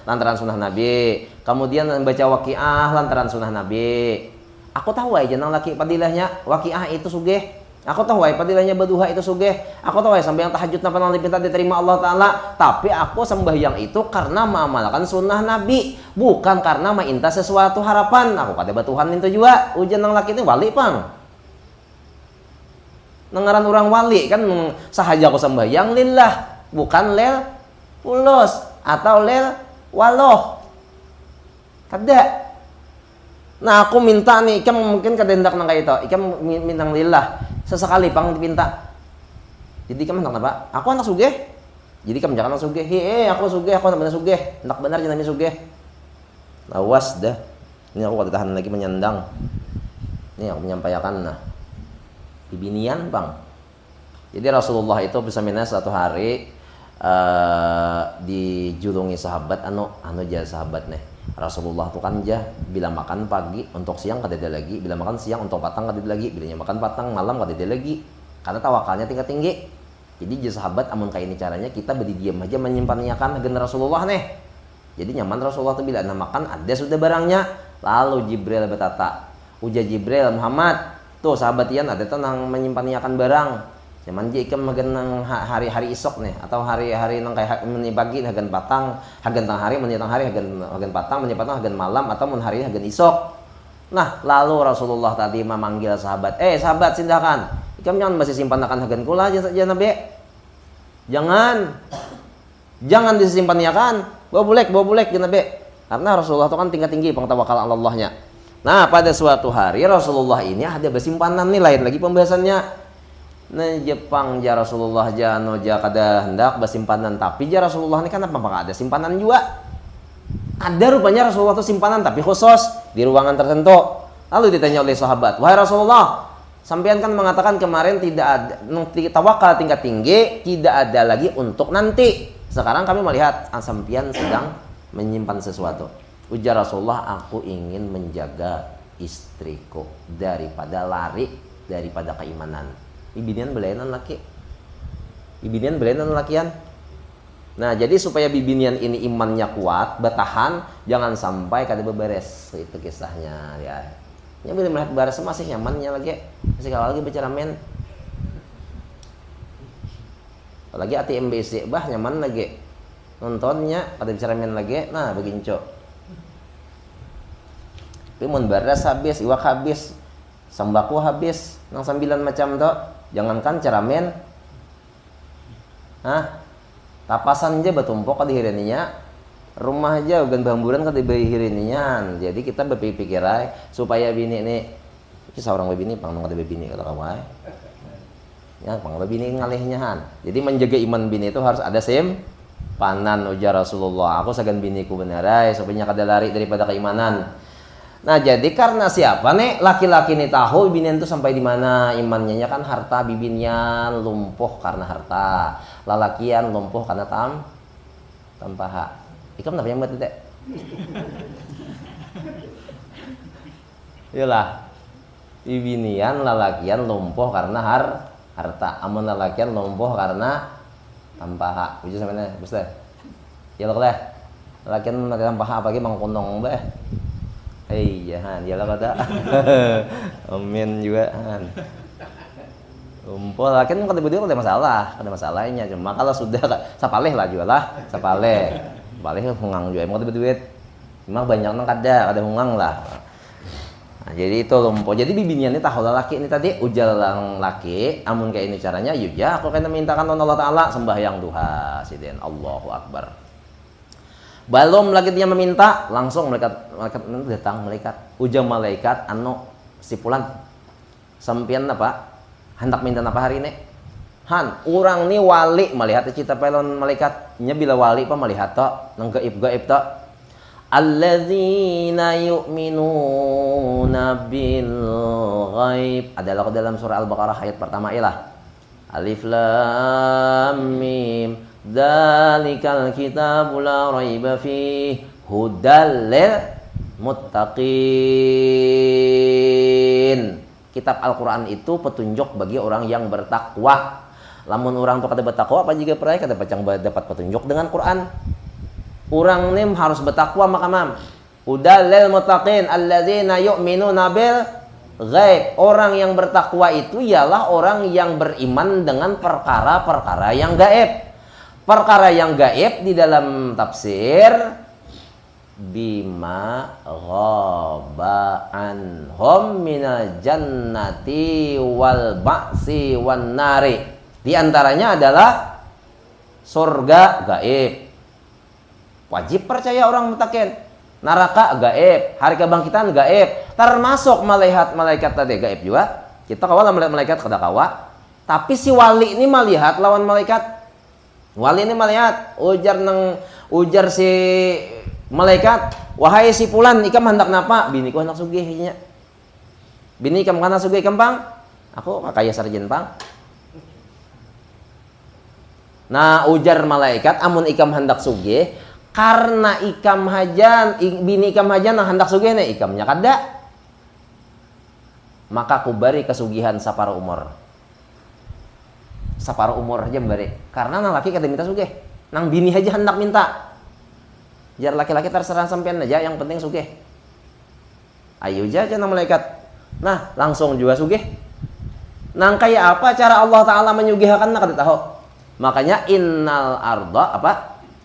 Speaker 1: lantaran sunnah Nabi. Kemudian baca waqiah lantaran sunnah Nabi. Aku tahu aja nang laki padilahnya waqiah itu sugih. Aku tahu padilahnya berduha itu sugih. Aku tahu sembahyang tahajud napa nang dipinta diterima Allah taala, tapi aku sembahyang itu karena mengamalkan sunnah Nabi, bukan karena minta sesuatu harapan. Aku kada batuhan itu juga. Ujian nang laki itu wali pang. Nengaran orang wali kan sahaja aku sembahyang lillah, bukan lel pulos atau lel waloh. Kada. Nah, aku minta nih, ikam mungkin kadendak nang kayak itu. Ikam minang lillah. Sesekali pang dipinta. Jadi ikam hendak apa? Aku anak sugih. Jadi ikam jangan anak sugih. Aku sugih, aku anak benar sugih. Hendak benar jangan sugih. Awas dah. Ini aku kada tahan lagi menyandang. Ini aku menyampaikan nah. Bibinian bang. Jadi Rasulullah itu bisa minta satu hari dijulungi sahabat anu jah sahabat nih. Rasulullah tuh kan jah bila makan pagi untuk siang kadeda lagi, bila makan siang untuk patang kadeda lagi, bila makan patang malam kadeda lagi. Karena tawakalnya tingkat tinggi. Jadi jah sahabat amun kayak ini caranya kita berdiam aja menyimpannya agen Rasulullah nih. Jadi nyaman Rasulullah tuh bila makan ada sudah barangnya. Lalu Jibril berkata, ujar Jibril Muhammad tuh sahabat ian ada tuh nang menyimpankan barang. Zaman je ikam magan nang hari-hari isok nih atau hari-hari nang kayak meni pagi hagan patang, hagan tang hari meni tang hari hagan patang, meni patang hagan malam atau mun hari hagan isok. Nah, lalu Rasulullah tadi memanggil sahabat, sahabat sindakan. Ikam jangan masih simpan akan hagan kula aja Nabi. Jangan disimpan akan. Bawa bulek ya Nabi. Karena Rasulullah itu kan tingkat tinggi pengtawakal Allahnya. Nah, pada suatu hari Rasulullah ini ada bersimpanan nih, lain lagi pembahasannya. Nah, Jepang ja Rasulullah jano ja kada hendak bersimpanan, tapi ja Rasulullah ini kan apa ada simpanan juga. Ada rupanya Rasulullah itu simpanan tapi khusus di ruangan tertentu. Lalu ditanya oleh sahabat, "Wahai Rasulullah, sampean kan mengatakan kemarin tidak ada tawakal tingkat tinggi, tidak ada lagi untuk nanti. Sekarang kami melihat sampean sedang menyimpan sesuatu." Ujar Rasulullah, aku ingin menjaga istriku daripada lari daripada keimanan. Bibinian belainan laki. Bibinian belainan lakian. Nah, jadi supaya bibinian ini imannya kuat, bertahan, jangan sampai kada beberes. Itu kisahnya ya. Nya bila melihat beres masih nyamannya lagi. Masih kalau lagi bicara men. Apalagi ATMBC bah nyaman lagi. Nontonnya pada bicara men lagi. Nah, beginco. Tapi mun beres habis, iwak habis, sembako habis, nang 9 macam tuh. Jangankan ceramen. Tapasan aja batumpok ka dihirininya. Rumah aja ugan bamburan ka dihirininya. Jadi kita berpikir supaya bini ini seorang bini pang kada bini kata kamu ya pang bini ngalihnya han. Jadi menjaga iman bini itu harus ada panan ujar Rasulullah. Aku sagan biniku benerai supaya kada lari daripada keimanan. Nah, jadi karena siapa nih laki-laki nih tahu bibinian itu sampai di mana imannya kan harta bibinian lumpuh karena harta, lalakian lumpuh karena tanpa hak. Ikam apa yang buat itu? Iyalah. Bibinian lalakian lumpuh karena harta, amun lalakian lumpuh karena tanpa hak. Uji sampeyan, Bos teh. Ya lo leh. Lalakian tanpa hak apalagi mangkunong beh. Jangan dia lah kata. Amin juga kan. Umpul kan kata berdua ada masalahnya cuma kalau sudah sapaleh lah juga lah, sapaleh hungang juga emang kata duit. Cuma banyak nang kada hungang lah. Nah, jadi itu lumpuh. Jadi bibinian ini tahu laki ini tadi ujal lang laki, amun kayak ini caranya yuja aku kena mintakan Allah taala sembahyang duha siden Allahu Akbar. Belum lagi dia meminta, langsung malaikat datang ujang malaikat anu sipulan sampian apa hendak minta apa hari ini orang nih wali melihat cita pelon malaikatnya bila wali melihat to nang gaib to Alladzina yu'minuna bil ghaib. Adalah dalam surah Al-Baqarah ayat pertama ialah Alif Lam Mim. Dzalikal kitabu la raiba fihi hudal lil muttaqin. Kitab Al-Qur'an itu petunjuk bagi orang yang bertakwa. Lamun orang tuh kada bertakwa apa juga pernah kada pacang dapat petunjuk dengan Quran. Orang ini harus bertakwa makamam. Hudal lil muttaqin alladzina yu'minuna bil ghaib. Orang yang bertakwa itu ialah orang yang beriman dengan perkara-perkara yang gaib. Perkara yang gaib di dalam tafsir bima ghaba anhum minal jannati wal ba'si wan nari. Di antaranya adalah surga gaib. Wajib percaya orang mutakin. Neraka gaib, hari kebangkitan gaib. Termasuk malaikat tadi gaib juga. Kita kawal melihat malaikat kada kawa. Tapi si wali ini melihat lawan malaikat. Wali ini melihat ujar si malaikat, wahai si fulan ikam hendak napa? Bini ku hendak sugih nya. Bini ikam kana sugih kempang? Aku kakaya sarjen pang. Nah, ujar malaikat amun ikam hendak sugih karena ikam hajan, bini ikam hajan yang hendak sugih nih ikamnya kada. Maka kubari kesugihan sapara umur. Sapara umur aja bari. Karena nang laki kada minta sugih, nang bini aja hendak minta. Jar laki-laki terserah sampean aja, yang penting sugih. Ayo aja nang malaikat. Nah, langsung juga sugih. Nang kayak apa cara Allah Ta'ala menyugihkan kada tahu. Makanya innal arda apa?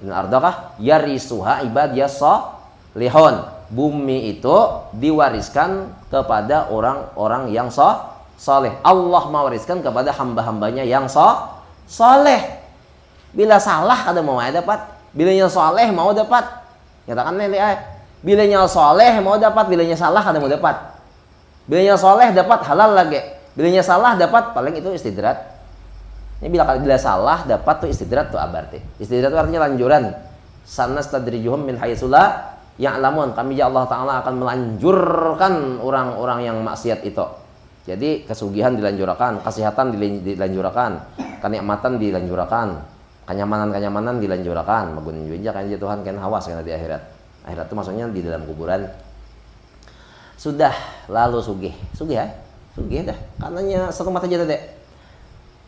Speaker 1: Innal arda kah? Yarisuha ibadiyas salihun. Bumi itu diwariskan kepada orang-orang yang saleh. Allah mewariskan kepada hamba-hambanya yang saleh. Bila salah kada mau dapat, bilanya saleh mau dapat. Nyatakan nih bilanya saleh mau dapat, bilanya salah kada mau dapat. Bilanya saleh dapat halal lagi. Bilanya salah dapat paling itu istidrat. Ini bila salah dapat tuh istidrat tuh abarti. Istidrat itu artinya lanjuran. Sanastadrijuhum min haitsu la ya'lamun. Kami ya Allah Ta'ala akan melanjurkan orang-orang yang maksiat itu. Jadi kesugihan dilanjurkan, kesehatan dilanjurkan, kenikmatan dilanjurkan, kenyamanan dilanjurkan. Magun juga kan Tuhan kan hawas kan di akhirat. Akhirat itu maksudnya di dalam kuburan. Sudah lalu sugih ya. Sugih dah. Karenanya satu mata aja deh.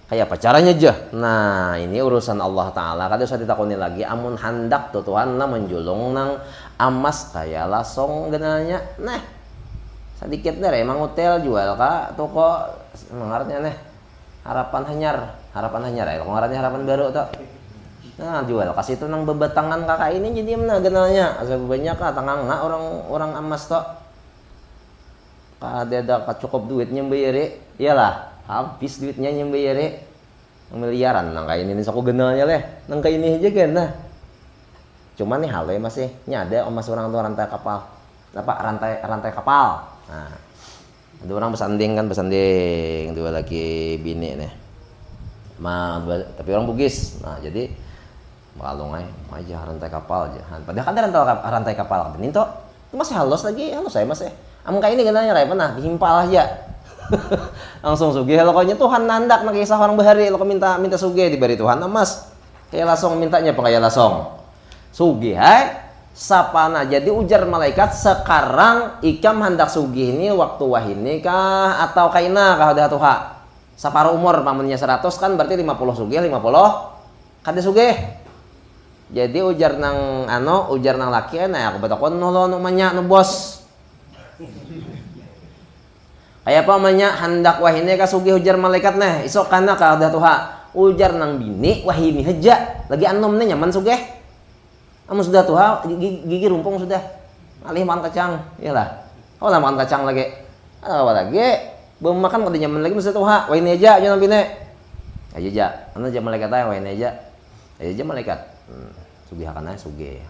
Speaker 1: Kayak apa caranya aja? Nah, ini urusan Allah Ta'ala. Kada usah ditakuni lagi. Amun handak tuh Tuhan na menjulung nang amas kaya lasong gananya. Nah, sedikit deh emang hotel jual kah toko mengartnya nih harapan hanyar ya mengartnya harapan baru tuh. Nah, jual kasih itu nang bebatangan kakak ini jadi mana gananya. Asal banyak kah tangang nggak orang amas tuh. Kada cukup duitnya bayari. Iyalah. Habis duitnya nyembayari miliaran nang kayak ini saku genalnya leh nang kayak ini aja kan nah cuman nih hal masih nyada omas orang tuh rantai kapal apa rantai kapal. Nah ada orang bersanding dua lagi bini nih tapi orang Bugis. Nah jadi makalong aja rantai kapal aja padahal kan rantai kapal benin tuh itu masih halus saya masih am kayak ini genalnya lah pernah dihimpal aja. Langsung sugih pokoknya Tuhan nandak nakisah orang bahari lo minta sugih diberi Tuhan emas kayak langsung mintanya apa kayak langsung sugih sapana. Jadi ujar malaikat sekarang ikam hendak sugih ini waktu wahini kah atau kaina kah udah tuha sapara umur pamannya 100 kan berarti 50 sugih 50 kada sugih. Jadi ujar nang laki nah aku batakon no manya no bos. Kayak apa namanya hendak wahini kasugih ujar malaikat nah isok kana ka ada tuha ujar nang bini wahini haja lagi anomnya nyaman sugih amun sudah tuha gigi rumpung sudah alih makan kacang iyalah kau lah makan kacang lagi belum makan kada nyaman lagi mesti tuha wahini aja jangan bini aja anu aja malaikat aja wahini aja malaikat sugih kana sugih.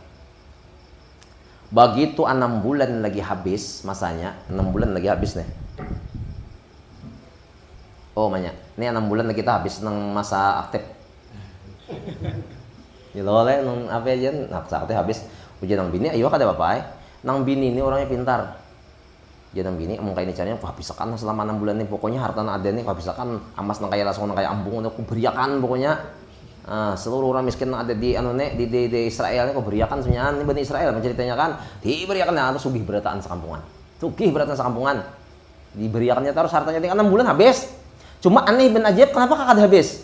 Speaker 1: Begitu 6 bulan lagi habis masanya 6 bulan lagi habis nih. Oh banyak. Ini 6 bulan lagi kita habis nang masa aktif. Gila oleh nang apa aja masa aktif habis. Ujar nang bini, ayo kada bapak. Nang bini ini orangnya pintar. Dia nang bini, emang kayak ini caranya, wah bisakan selama 6 bulan nih, pokoknya harta ada nih, wah bisakan amas nang kaya langsung nang kaya ambung, aku beriakan pokoknya. Seluruh orang miskin yang ada di di Israel ini kau beriakan semuanya ini Bani Israel menceritanya kan diberiakan atau sugih berataan sekampungan diberiakannya terus hartanya tinggal 6 bulan habis. Cuma aneh ben ajaib kenapa kada habis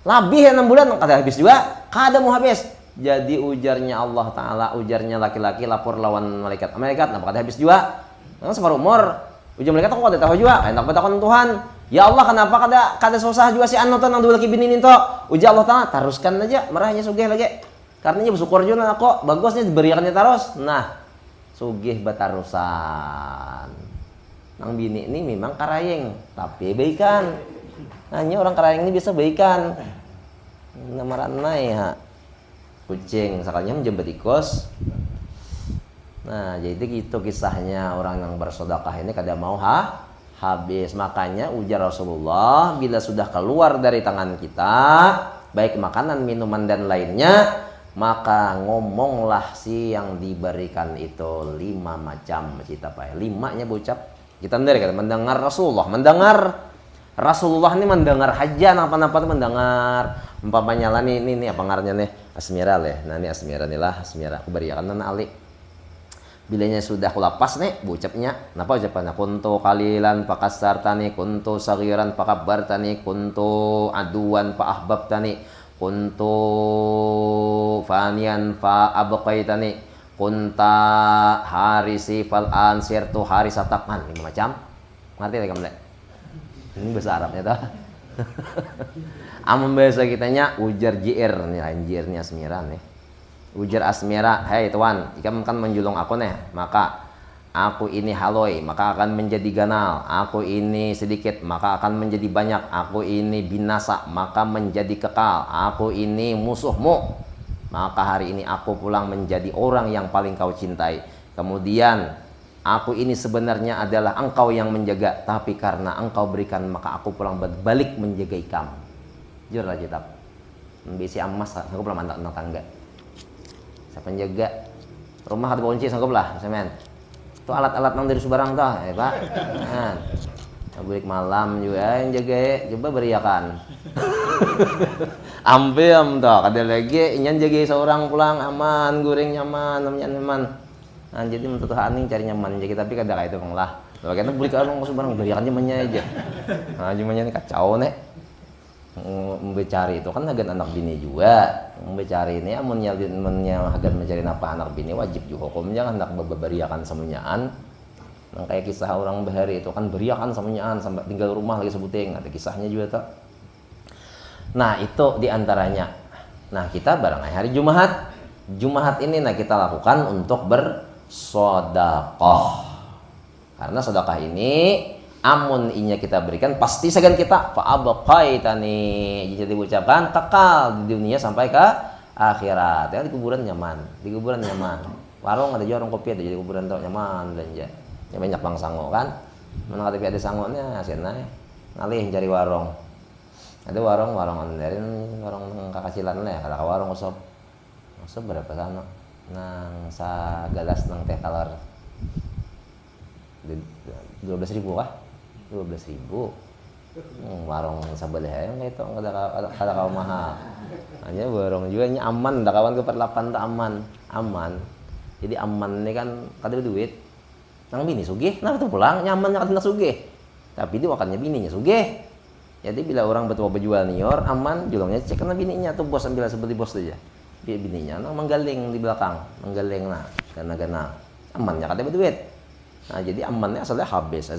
Speaker 1: lebih ya 6 bulan kada habis juga kada mau habis. Jadi ujarnya Allah Ta'ala, ujarnya laki-laki lapor lawan malaikat kenapa kada habis juga kan separuh umur. Ujar malaikat aku kada tahu juga enak betakon Tuhan. Ya Allah kenapa kada susah juga si anu tuh nang dua laki bini ninto. Uji Allah Ta'ala teruskan aja merahnya sugih lagi. Karena bersyukur juga kok bagusnya diberikannya terus. Nah, sugih batarusan. Nang bini ini memang karayeng, tapi baikan. Hanya orang karayeng ini bisa baikan. Namaranai ha. Kucing sakalnya menjembat ikos. Nah, jadi gitu kisahnya orang yang bersedekah ini kada mau habis. Makanya ujar Rasulullah, bila sudah keluar dari tangan kita baik makanan, minuman dan lainnya, maka ngomonglah si yang diberikan itu 5 macam kita pakai 5-nya bocap. Kita dari kata mendengar Rasulullah ini mendengar haja apa-apa tuh mendengar. Umpamanya lah ini apa ngarnya nih asmira leh. Nah ini asmira nih lah asmira aku berikan nana ali. Bilanya sudah kulapas nih bucapnya napa ucapannya kuntu kalilan pakasartani kuntu sagiran pakabbartani kuntu aduan paahbabtani kuntu fanian faabqaitani kunta harisi falan sirtu harisatakan 5 macam ngerti lagi kamu ini bahasa Arabnya tuh amun bahasa kitanya ujar jiir nih anjirnya asmiran nih. Ujar asmira, hei tuan, ikan kan menjulung aku nih, maka aku ini haloi, maka akan menjadi ganal. Aku ini sedikit, maka akan menjadi banyak. Aku ini binasa, maka menjadi kekal. Aku ini musuhmu, maka hari ini aku pulang menjadi orang yang paling kau cintai. Kemudian, aku ini sebenarnya adalah engkau yang menjaga, tapi karena engkau berikan, maka aku pulang balik menjaga ikam. Jujur lah jitab. Bisi amas, aku pulang mantap tangga. Penjaga rumah ada kunci sanggup lah semen itu alat-alat nang dari Subarang tuh ya pak nah bulik malam juga yang jaga coba beriakan ampem tuh kada lagi inyan jaga seorang pulang aman goreng nyaman namanya nyaman nah jadi menurut aning cari nyaman jaga tapi kada kayak itu lah kalau kita bulik alung Subarang beriakan nyamannya aja nah nyamannya ini kacau nih mencari itu kan agan anak bini juga mencari ini amunnya agan mencari napa anak bini wajib juga hukumnya kan anak beriakan semuanyaan nah, kayak kisah orang bahari itu kan beriakan semuanyaan sampai tinggal rumah lagi sebuting ada kisahnya juga tuh nah itu diantaranya nah kita barang hari Jumat ini nah kita lakukan untuk bersedekah karena sedekah ini amun inya kita berikan pasti segan kita fa'abqaitani jadi diucapkan kekal di dunia sampai ke akhirat ya di kuburan nyaman warung ada juga warung kopi ada jadi kuburan tuh nyaman belanja ya banyak bang sango kan mana ada sangonya asina ngalih cari warung ada warung dari warung kakasilan lah ya kata warung usop berapa sana nang sa galas nang teh talar 12.000 kah 12.000 warung sabelah yang itu kada kau mahal hanya warung juga ini aman dah kawan ke perlapan tak aman jadi aman ini kan kada duit nang bini sugih nah itu pulang nyaman kada sugih tapi dia wakannya bininya sugih jadi bila orang betul berjual nior aman julungnya cek karena bininya tuh bos ambil seperti bos aja bininya nang menggaling di belakang menggaling nah karena amannya kada duit. Nah jadi amannya asal ada habis.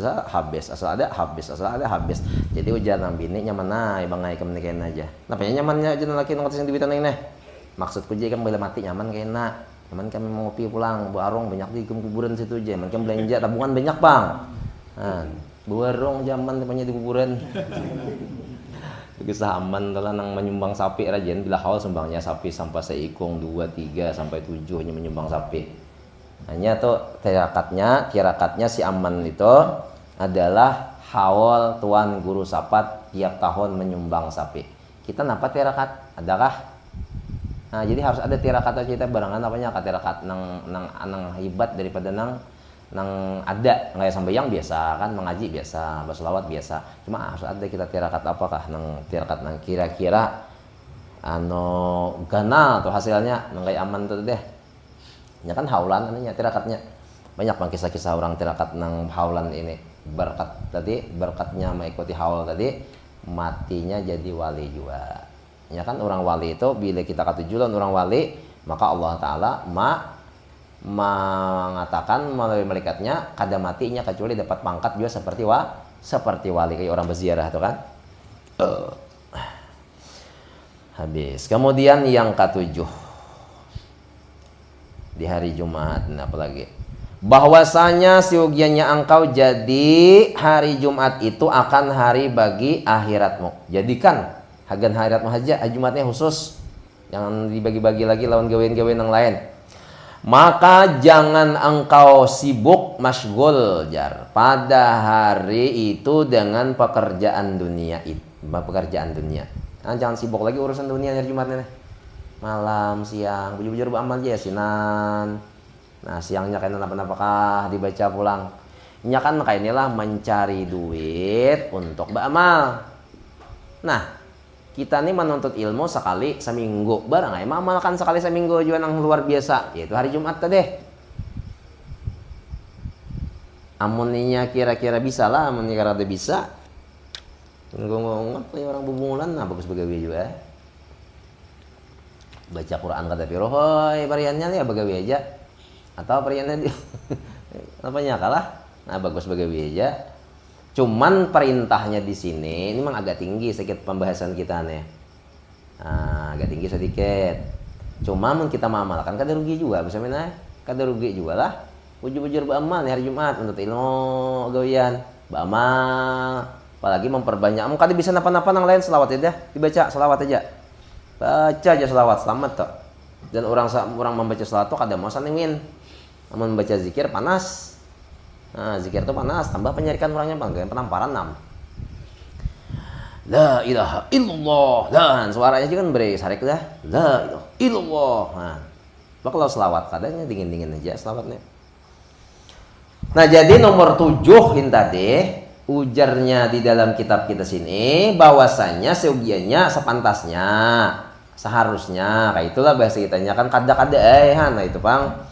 Speaker 1: Jadi ujar nang bini nyaman nah bangai kemenikahan aja. Nah pengen nyamannya aja laki nang atas yang duitan ini. Maksudku aja kan bila mati nyaman kena. Nyaman kami mau ngopi pulang, warung banyak di kuburan situ aja. Nyaman kan belanja tabungan banyak bang. Nah warung zaman punya di kuburan. Kisah aman telah nang menyumbang sapi rajen bila awal sumbangnya sapi sampai seikung 2, 3 sampai 7 hanya menyumbang sapi. Hanya tuh tirakatnya si aman itu adalah haul tuan guru sapat tiap tahun menyumbang sapi. Kita napa tirakat? Adakah? Nah, jadi harus ada tirakat atau cerita barangan apanya tirakat nang hebat daripada nang ada kayak sambayang biasa kan, mengaji biasa, berselawat biasa. Cuma harus ada kita tirakat apakah nang tirakat nang kira-kira ganal atau hasilnya nang kayak aman tuh deh. Ya kan haulan ananya tirakatnya. Banyak bang kisah-kisah orang tirakat nang haulan ini. Berkatnya mengikuti haul tadi matinya jadi wali juga. Ya kan orang wali itu bila kita katujuan orang wali, maka Allah Ta'ala mengatakan melalui malaikatnya kada matinya kecuali dapat pangkat juga seperti wali kayak orang berziarah itu kan. Habis. Kemudian yang ketujuh di hari Jumat, apa lagi? Bahwasanya siogiannya engkau jadi hari Jumat itu akan hari bagi akhiratmu. Jadikan hagan akhiratmu aja, Jumatnya khusus. Jangan dibagi-bagi lagi lawan gawean-gawean yang lain. Maka jangan engkau sibuk masyghul jar pada hari itu dengan pekerjaan dunia itu, Nah, jangan sibuk lagi urusan dunia hari Jumatnya. Malam, siang, bujur-bujur beramal aja sinan. Nah, siangnya kayaknya apa-apakah dibaca pulang. Ini kan kayak inilah mencari duit untuk beramal. Nah, kita nih menuntut ilmu sekali seminggu barang ya amalkan sekali seminggu juga yang luar biasa yaitu hari Jumat tadi. Amuninya kira-kira bisa lah, amunnya kira-kira bisa. Ngomong kayak orang bubungulan, nah bagus begawe juga. Baca Quran kata pirohoy variannya ya begawe aja. Atau variannya apanya kalah? Nah bagus begawe aja. Cuman perintahnya di sini ini memang agak tinggi sedikit pembahasan kita nih. Nah, agak tinggi sedikit. Cuma mun kita mengamalkan kada rugi juga, bisa mana? Kada rugi juga lah. Bujur-bujur beramal nih hari Jumat untuk ilmu gawian, beramal, apalagi memperbanyak. Mun kada bisa napa-napa nang lain selawat aja, dibaca selawat aja. Baca aja selawat, selamat toh. Dan orang membaca selawat tuh kada mau saningin. Namun membaca zikir panas. Nah, zikir itu panas, tambah penyarikan orangnya bang, penamparan 6. La ilaha illallah. Dan suaranya juga kan beri sarik dah. La ilaha illallah. Nah, kalau selawat kadangnya dingin-dingin aja selawatnya. Nah, jadi nomor 7 tadi ujarnya di dalam kitab kita sini bahwasanya seugianya sepantasnya, seharusnya kayak itulah bahasa kitanya kan kada-kada nah itu Bang.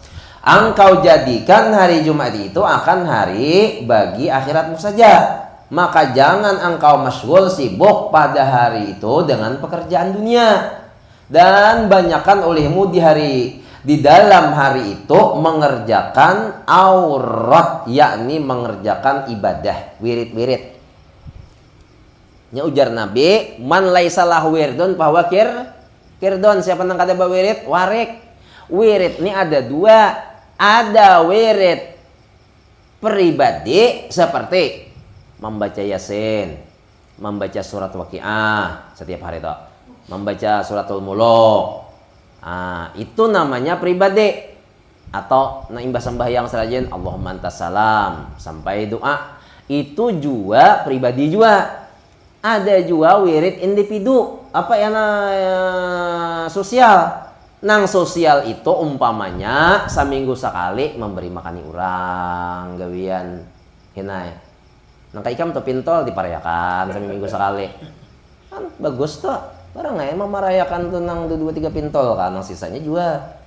Speaker 1: Engkau jadikan hari Jumat itu akan hari bagi akhiratmu saja. Maka jangan engkau masyghul sibuk pada hari itu dengan pekerjaan dunia. Dan banyakkan olehmu di dalam hari itu mengerjakan aurat, yakni mengerjakan ibadah, wirid-wirid. Nya ujar Nabi, man laisa lahu wirdun bahwa kirdon, siapa nang kada bawirid, warik. Wirid ini ada 2. Ada wirid pribadi seperti membaca Yasin, membaca surat Waqiah setiap hari itu, membaca suratul Muluk. Itu namanya pribadi. Atau imbas sembahyang serajin Allahumma antas salam sampai doa. Itu juga pribadi juga. Ada juga wirid individu, apa ya sosial. Nang sosial itu umpamanya seminggu sekali memberi makani orang gawian hinai. Nang kaikam tuh pintol diparayakan seminggu sekali. Kan bagus tuh. Barang emang merayakan tuh nang 2-3 pintol kan, nang sisanya juga.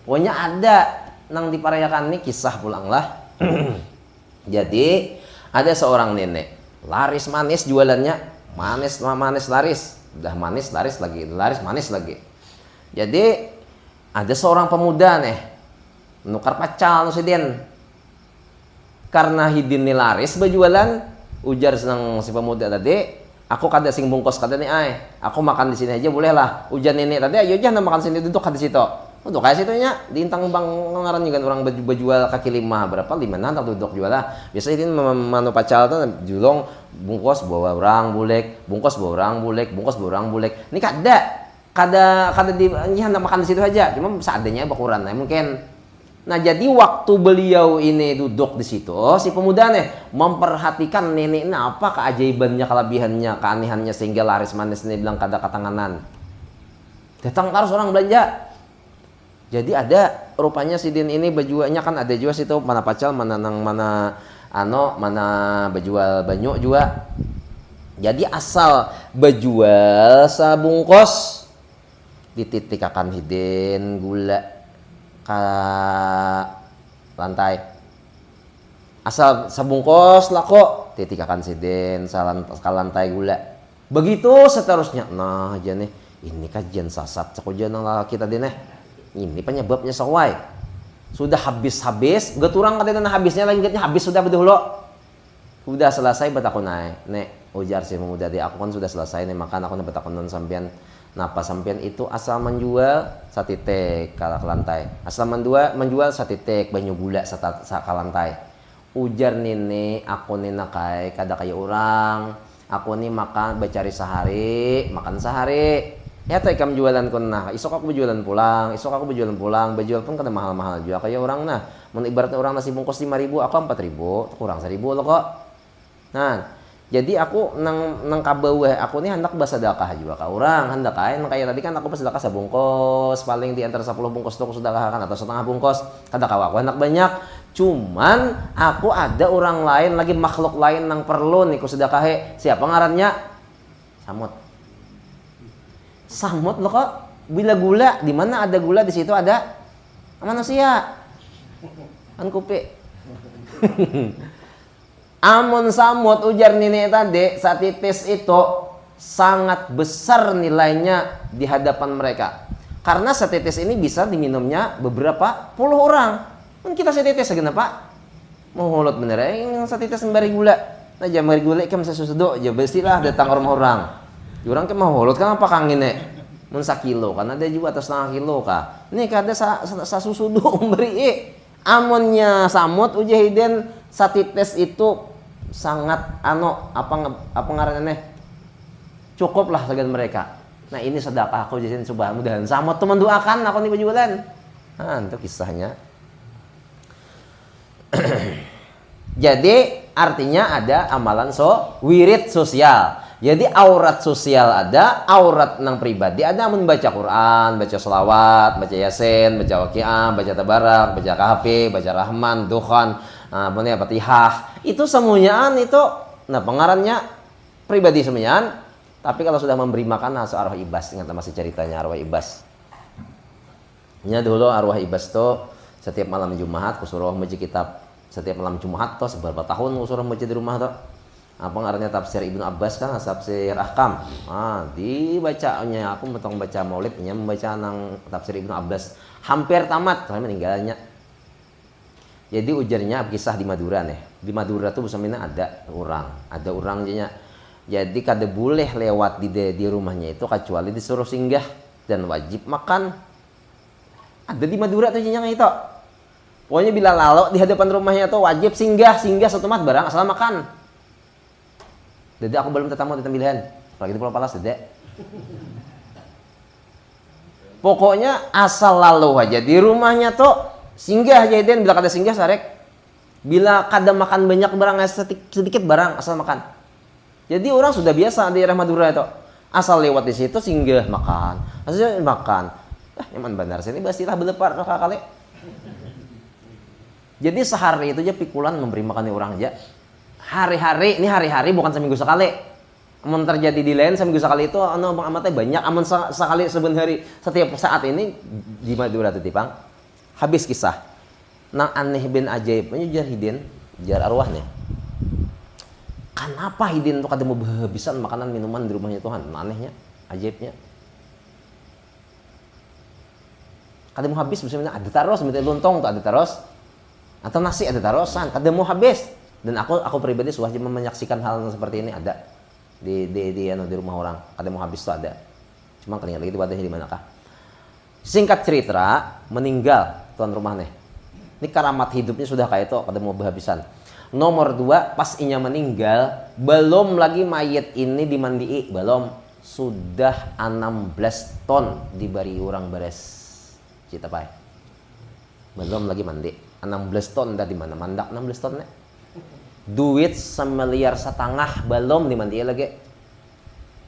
Speaker 1: Pokoknya ada nang diparayakan nih kisah pulang lah. Jadi ada seorang nenek laris manis jualannya, manis laris, udah manis laris lagi, laris manis lagi. Jadi ada seorang pemuda nih nukar pacal nusidin karena hidin nih laris berjualan ujar senang si pemuda tadi aku kada sing bungkus kada nih aku makan di sini aja boleh lah ujar nenek tadi ayo jangan makan sini duduk kada situ untuk kayak situnya diintang bang ngaran juga orang berjual kaki 5 berapa 5 nanti duduk jual lah biasa ini manu pacal tuh julong bungkus bawa orang bulek bungkus bawa orang bulek bungkus bawa orang bulek ini kada di hendak makan di situ aja cuma seadanya bakuran mungkin. Nah jadi waktu beliau ini duduk di situ si pemuda nih memperhatikan nenek ini apa keajaibannya, kelebihannya, keanehannya sehingga laris manis ini bilang kada ketanganan. Datang terus orang belanja. Jadi ada rupanya si Din ini bajuannya kan ada juga situ mana pacal mana bejual banyu juga. Jadi asal bejual sabungkos dititikakan hidin gula ke lantai. Asal sabungkos lako titikakan sidin ke lantai gula. Begitu seterusnya. Nah, aja nih ini kajian sasat sakoja nang lalaki tadi nih. Ini penyebabnya sawai. Sudah habis-habis, gak turang katanya habisnya lagi ingatnya habis sudah betul lo. Sudah selesai betaku naik. Nek ujar si pemuda di aku kan sudah selesai nih makan aku nih betaku non sampean. Napa sampean itu asal menjual satitek ke lantai. Asal menjual satitek banyu gula ke lantai. Ujar nini aku nih nakai kada kayak orang. Aku nih makan becari sehari, makan sehari. Ya tuh ikam jualan kun nah, isok aku berjualan pulang, bejual pun kada mahal-mahal juga kayak orang nah. Mun ibaratnya orang nasi bungkus 5.000, aku 4.000, kurang 1.000 lo kok. Nah, jadi aku nang kabaweh aku nih hendak bersedekah juga ka orang, hendak nang kayak tadi kan aku bersedekah sebungkus, paling di antara 10 bungkus tuh aku sedekahkan atau setengah bungkus, kada kawa aku hendak banyak. Cuman aku ada orang lain lagi makhluk lain nang perlu nih ku sedekahe. Siapa ngarannya? Samut lo kok bila gula di mana ada gula di situ ada manusia kan kupi. Amun samut ujar nini tadi satitis itu sangat besar nilainya di hadapan mereka karena satitis ini bisa diminumnya beberapa puluh orang. Kan kita satitis segena pak mau holot bener yang satitis sembari gula nah jamari gula kan bisa susudo aja bestilah datang orang-orang. Orang ke mau holot kan apa kang ini mun 1 kilo kan ada juga atau setengah kilo kah nih kada sa susudo umberi amonnya samut ujahiden satites itu sangat apa ngarannya cukup lah segan mereka. Nah ini sedekah aku jadi coba mudahan samut tuh mendoakan aku nih berjualan. Nah itu kisahnya. Jadi artinya ada amalan wirid sosial. Jadi aurat sosial ada, aurat nang pribadi ada membaca Quran, baca selawat, baca yasin, baca waqiah, baca tabarak, baca kahfi, baca rahman, dukhan, Fatihah. Itu semuanya itu nah pengarannya pribadi semuanya. Tapi kalau sudah memberi makan arwah ibas, ingat masih ceritanya arwah ibas. Nya dulu arwah ibas tuh setiap malam Jumat kusuruh maca kitab. Setiap malam Jumat tuh seberapa tahun kusuruh maca di rumah tuh. Apa ngarannya tafsir Ibnu Abbas kan tafsir Ahkam. Dibacanya aku metong baca maulidnya membaca nang tafsir Ibnu Abbas hampir tamat sampai meninggalnya. Jadi ujarnya kisah di Madura nih. Di Madura tuh bersama ada orang jadinya. Jadi kada boleh lewat di rumahnya itu kecuali disuruh singgah dan wajib makan. Ada di Madura tuh jenjang itu. Pokoknya bila lalu di hadapan rumahnya tuh wajib singgah satu mat barang asal makan. Dede aku belum tetamu di tembilan. Kalau gitu pulau palas dede. Pokoknya asal lalu aja di rumahnya tuh singgah aja den bila kada singgah sarek. Bila kada makan banyak barang sedikit barang asal makan. Jadi orang sudah biasa di daerah Madura itu. Asal lewat di situ singgah makan. Asal makan. Nyaman benar sini bastilah belepar kali. Jadi sehari itu aja pikulan memberi makan orang aja. Hari-hari bukan seminggu sekali. Amun terjadi di lain seminggu sekali itu bang amatnya banyak. Amun sekali sebenarnya setiap saat ini di Madura tuh tipang. Habis kisah. Nang aneh bin ajaib jar hidin jar arwahnya. Kenapa hidin tuh kada mau kehabisan makanan minuman di rumahnya Tuhan? Anehnya, ajaibnya. Kada mau habis misalnya ada taros, minta lontong tuh ada taros. Atau nasi ada tarosan, kada mau habis. Dan aku pribadi sudah menyaksikan hal seperti ini ada di rumah orang. Kada mau habis tuh ada. Cuma keringat lagi wadahnya di manakah? Singkat cerita, meninggal tuan rumah nih. Ini karamat hidupnya sudah kayak itu, kada mau berhabisan. Nomor 2, pas inya meninggal, belum lagi mayat ini dimandii, belum. Sudah 16 ton dibari orang beres. Cita pai. Belum lagi mandi. 16 ton dah di mana mandak 16 ton nih. Duit 1,5 miliar belum dimandi lagi.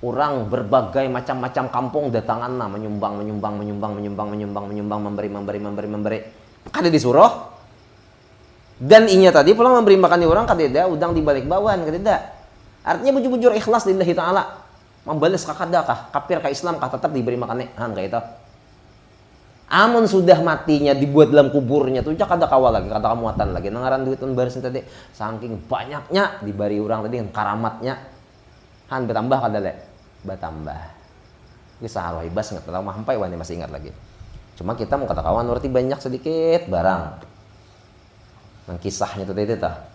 Speaker 1: orang berbagai macam-macam kampung datangan menyumbang memberi. Kada disuruh. Dan inya tadi pulang memberi makan orang kada udang di balik bawan kada. Artinya bujur-bujur ikhlas lillahi taala. Membalas kakadakah, kafir ka Islam kah tetap diberi makan kayak itu. Amun sudah matinya dibuat dalam kuburnya tuh kada kawal lagi, kada kamuatan lagi. Nangaran duitun baris tadi saking banyaknya diberi orang tadi karamatnya. Han bertambah kada le? Bertambah. Kisah Allah ibas nggak tahu sampai wani masih ingat lagi. Cuma kita mau kata kawan berarti banyak sedikit barang. Nah, kisahnya tadi itu tah.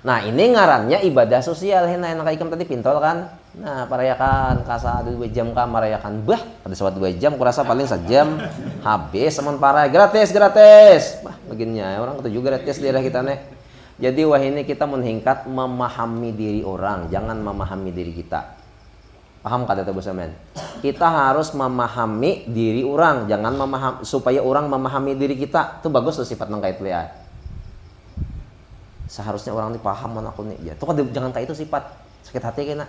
Speaker 1: Nah, ini ngarannya ibadah sosial. Hena yang ikam tadi pintol kan. Nah, merayakan kasa 2 jam kan merayakan bah ada suat 2 jam kurasa paling sejam habis semen para gratis. Bah, bagiannya orang itu juga gratis daerah kita nih. Jadi wah ini kita meningkat memahami diri orang, jangan memahami diri kita. Paham kata Bos Amen? Kita harus memahami diri orang, jangan supaya orang memahami diri kita. Itu bagus tuh sifat nang kait liat. Seharusnya orang ini paham aku nih. Ya, tuh jangan kayak itu sifat sakit hati kena.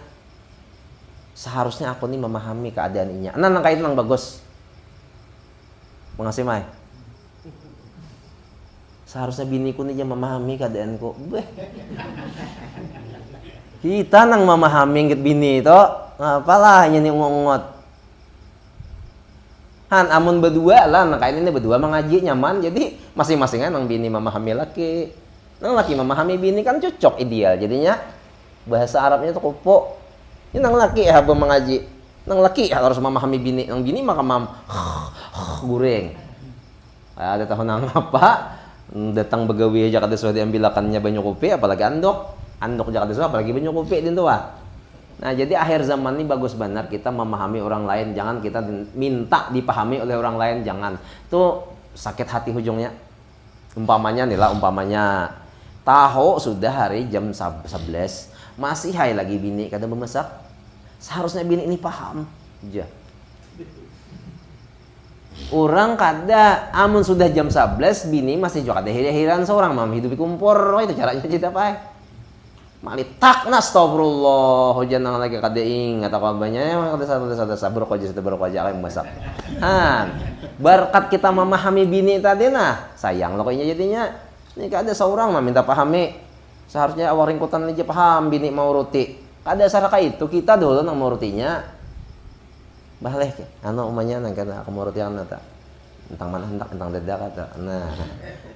Speaker 1: Seharusnya aku nih memahami keadaan inya. Nang kait nang bagus. Mengasih mai. Seharusnya biniku nih yang memahami keadaanku. Beh. Kita nang memahami bini itu, apalah ini ngongot. Han amun berdua lah, nah kayak ini berdua mengaji nyaman, jadi masing-masingnya nang bini memahami laki, nang laki memahami bini kan cocok ideal. Jadinya bahasa Arabnya tuh kupo. Ini nang laki ya mengaji, nang laki harus memahami bini, nang bini maka goreng. Ada tahu nang apa? Datang begawi aja kada sudah diambilakannya banyak kopi, apalagi andok aja kada sudah, apalagi banyak kopi din tua. Nah, jadi akhir zaman ini bagus benar kita memahami orang lain, jangan kita minta dipahami oleh orang lain, jangan. Itu sakit hati ujungnya. Umpamanya tahu sudah hari jam 11, masih hai lagi bini kada memasak. Seharusnya bini ini paham. Ja. Orang kada amun sudah jam 11 bini masih juga ada hira-hiran seorang mam hidup di kumpor. Itu caranya cerita apa? Malitak astagfirullah hujan nang lagi kada ingat apa banyak kada sabar aja kayak masak. Berkat kita memahami bini tadi nah sayang lo kayaknya jadinya ini kada seorang mah minta pahami. Seharusnya awal ringkutan aja paham bini mau roti. Kada saraka itu kita dulu nang mau rotinya. Bahleh ke umanya nang kada aku mau roti ana ta. Tentang mana hendak tentang dedak kata. Nah,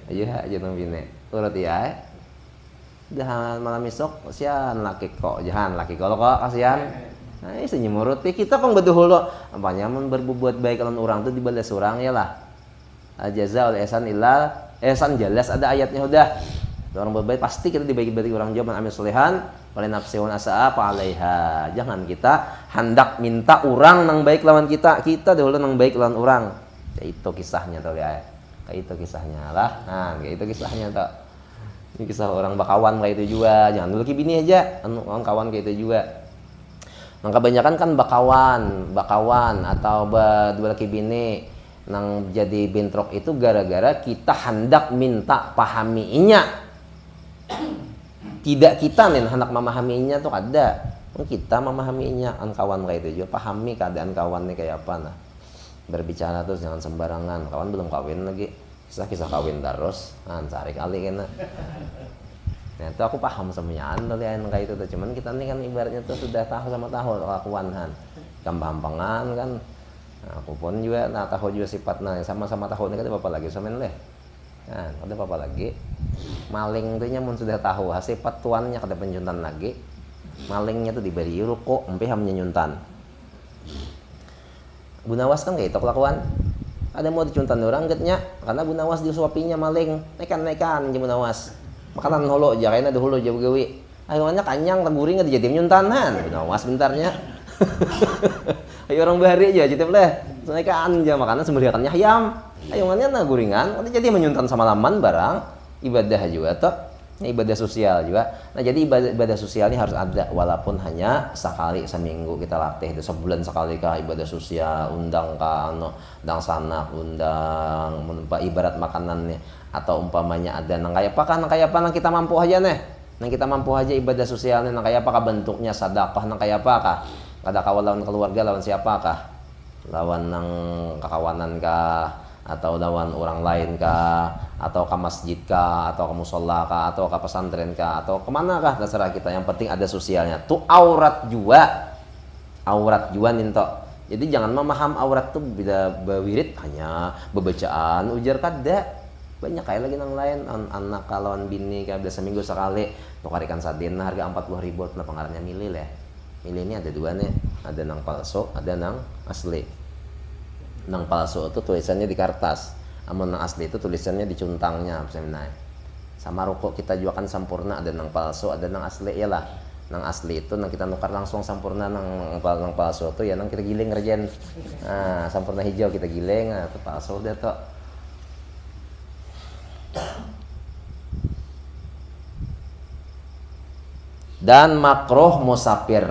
Speaker 1: iya aja nang bini. Roti ya. Jahan malam esok kasihan laki kok kalau kasihan nah ini senyum roti kita pang betul lo apanya berbuat baik kalau orang tuh dibalas orang ya lah jaza oleh ihsan jelas ada ayatnya udah orang berbaik pasti kita dibagi-bagi orang jaman amin solehan oleh nafsiun asa apa alaiha jangan kita hendak minta orang nang baik lawan kita dahulu nang baik lawan orang ya itu kisahnya tuh ya kayak itu kisahnya lah nah kayak itu kisahnya tuh. Ini kisah orang bakawan kayak itu juga. Jangan dulu bini aja, kawan kayak itu juga. Nah, kebanyakan kan bakawan atau dua laki bini nang jadi bentrok itu gara-gara kita hendak minta pahaminya. Tidak kita nih hendak memahaminya tuh ada. Kita memahaminya kawan kayak itu juga. Pahami keadaan kawannya kayak apa nah. Berbicara terus jangan sembarangan. Kawan belum kawin lagi. Kisah kawin terus, cari kali kena. Nah itu aku paham semuanya, kalian kayak itu tuh. Cuman kita nih kan ibaratnya tuh sudah tahu sama tahu kelakuan gampangan kan. Nah, aku pun juga, tahu juga sifatnya sama-sama tahu ini kan apa lagi semen leh. Nah, ada apa lagi? Maling tuh nyamun sudah tahu, sifat tuannya kada penjuntan lagi. Malingnya tuh diberi ruko, empe hamnya nyuntan. Gunawas kan kayak itu kelakuan. Ada mau dicuntan orang getnya karena Bunawas disuapinya maling nekan aja Bunawas makanan holo aja kayaknya dahulu jauh gawi akhirnya kanyang teguring nggak dijadi nyuntanan Bunawas bentarnya ayo orang bahari aja gitu boleh nekan aja makanan sembelihannya ayam ayoannya guringan nanti jadi menyuntan sama laman barang ibadah juga tuh ibadah sosial juga. Nah jadi ibadah sosial ini harus ada walaupun hanya sekali seminggu kita latih itu sebulan sekali kah ibadah sosial undang undang sanak ibarat makanannya atau umpamanya ada nang kayak apa kita mampu aja nih Nang kita mampu aja ibadah sosialnya nang kaya apakah bentuknya sedekah nang kaya apakah? Kada kawan lawan keluarga lawan siapakah? Lawan nang kakawanan kah atau lawan orang lain kah atau ke masjid kah atau ke musola kah atau ke pesantren kah atau kemana kah terserah kita, yang penting ada sosialnya tuh aurat jua ninto. Jadi jangan memaham aurat tuh bila bawirit hanya bebacaan ujar kada, banyak kayak lagi nang lain anak lawan bini kayak biasa seminggu sekali tukarikan sadin harga 40.000 nah pengarangnya milih lah. Milih ini ada dua nih, ada nang palsu ada nang asli. Nang palsu itu tulisannya di kertas, amun nang asli itu tulisannya di cuntangnya misalnya. Sama rokok kita juga kan sampurna, ada nang palsu ada nang asli ya lah. Nang asli itu nang kita nukar langsung sampurna, nang palsu itu ya nang kita giling ngerjain. Nah, sampurna hijau kita giling, nah itu palsu udah tuh. Dan makruh musafir.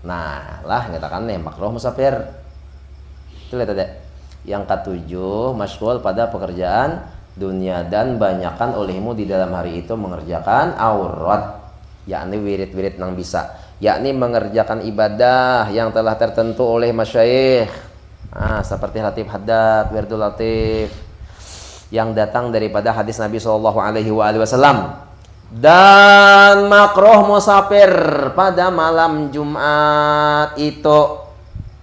Speaker 1: Nah, lah ngatakan nih makruh musafir. Itu lihat ada. Yang ketujuh, masyghul pada pekerjaan dunia dan banyakkan olehmu di dalam hari itu mengerjakan aurat, yakni wirid-wirid nang bisa, yakni mengerjakan ibadah yang telah tertentu oleh masyayikh. Seperti Latif Haddad, Wirdul Latif yang datang daripada hadis Nabi Shallallahu Alaihi Wasallam. Dan makruh musafir pada malam Jumat itu.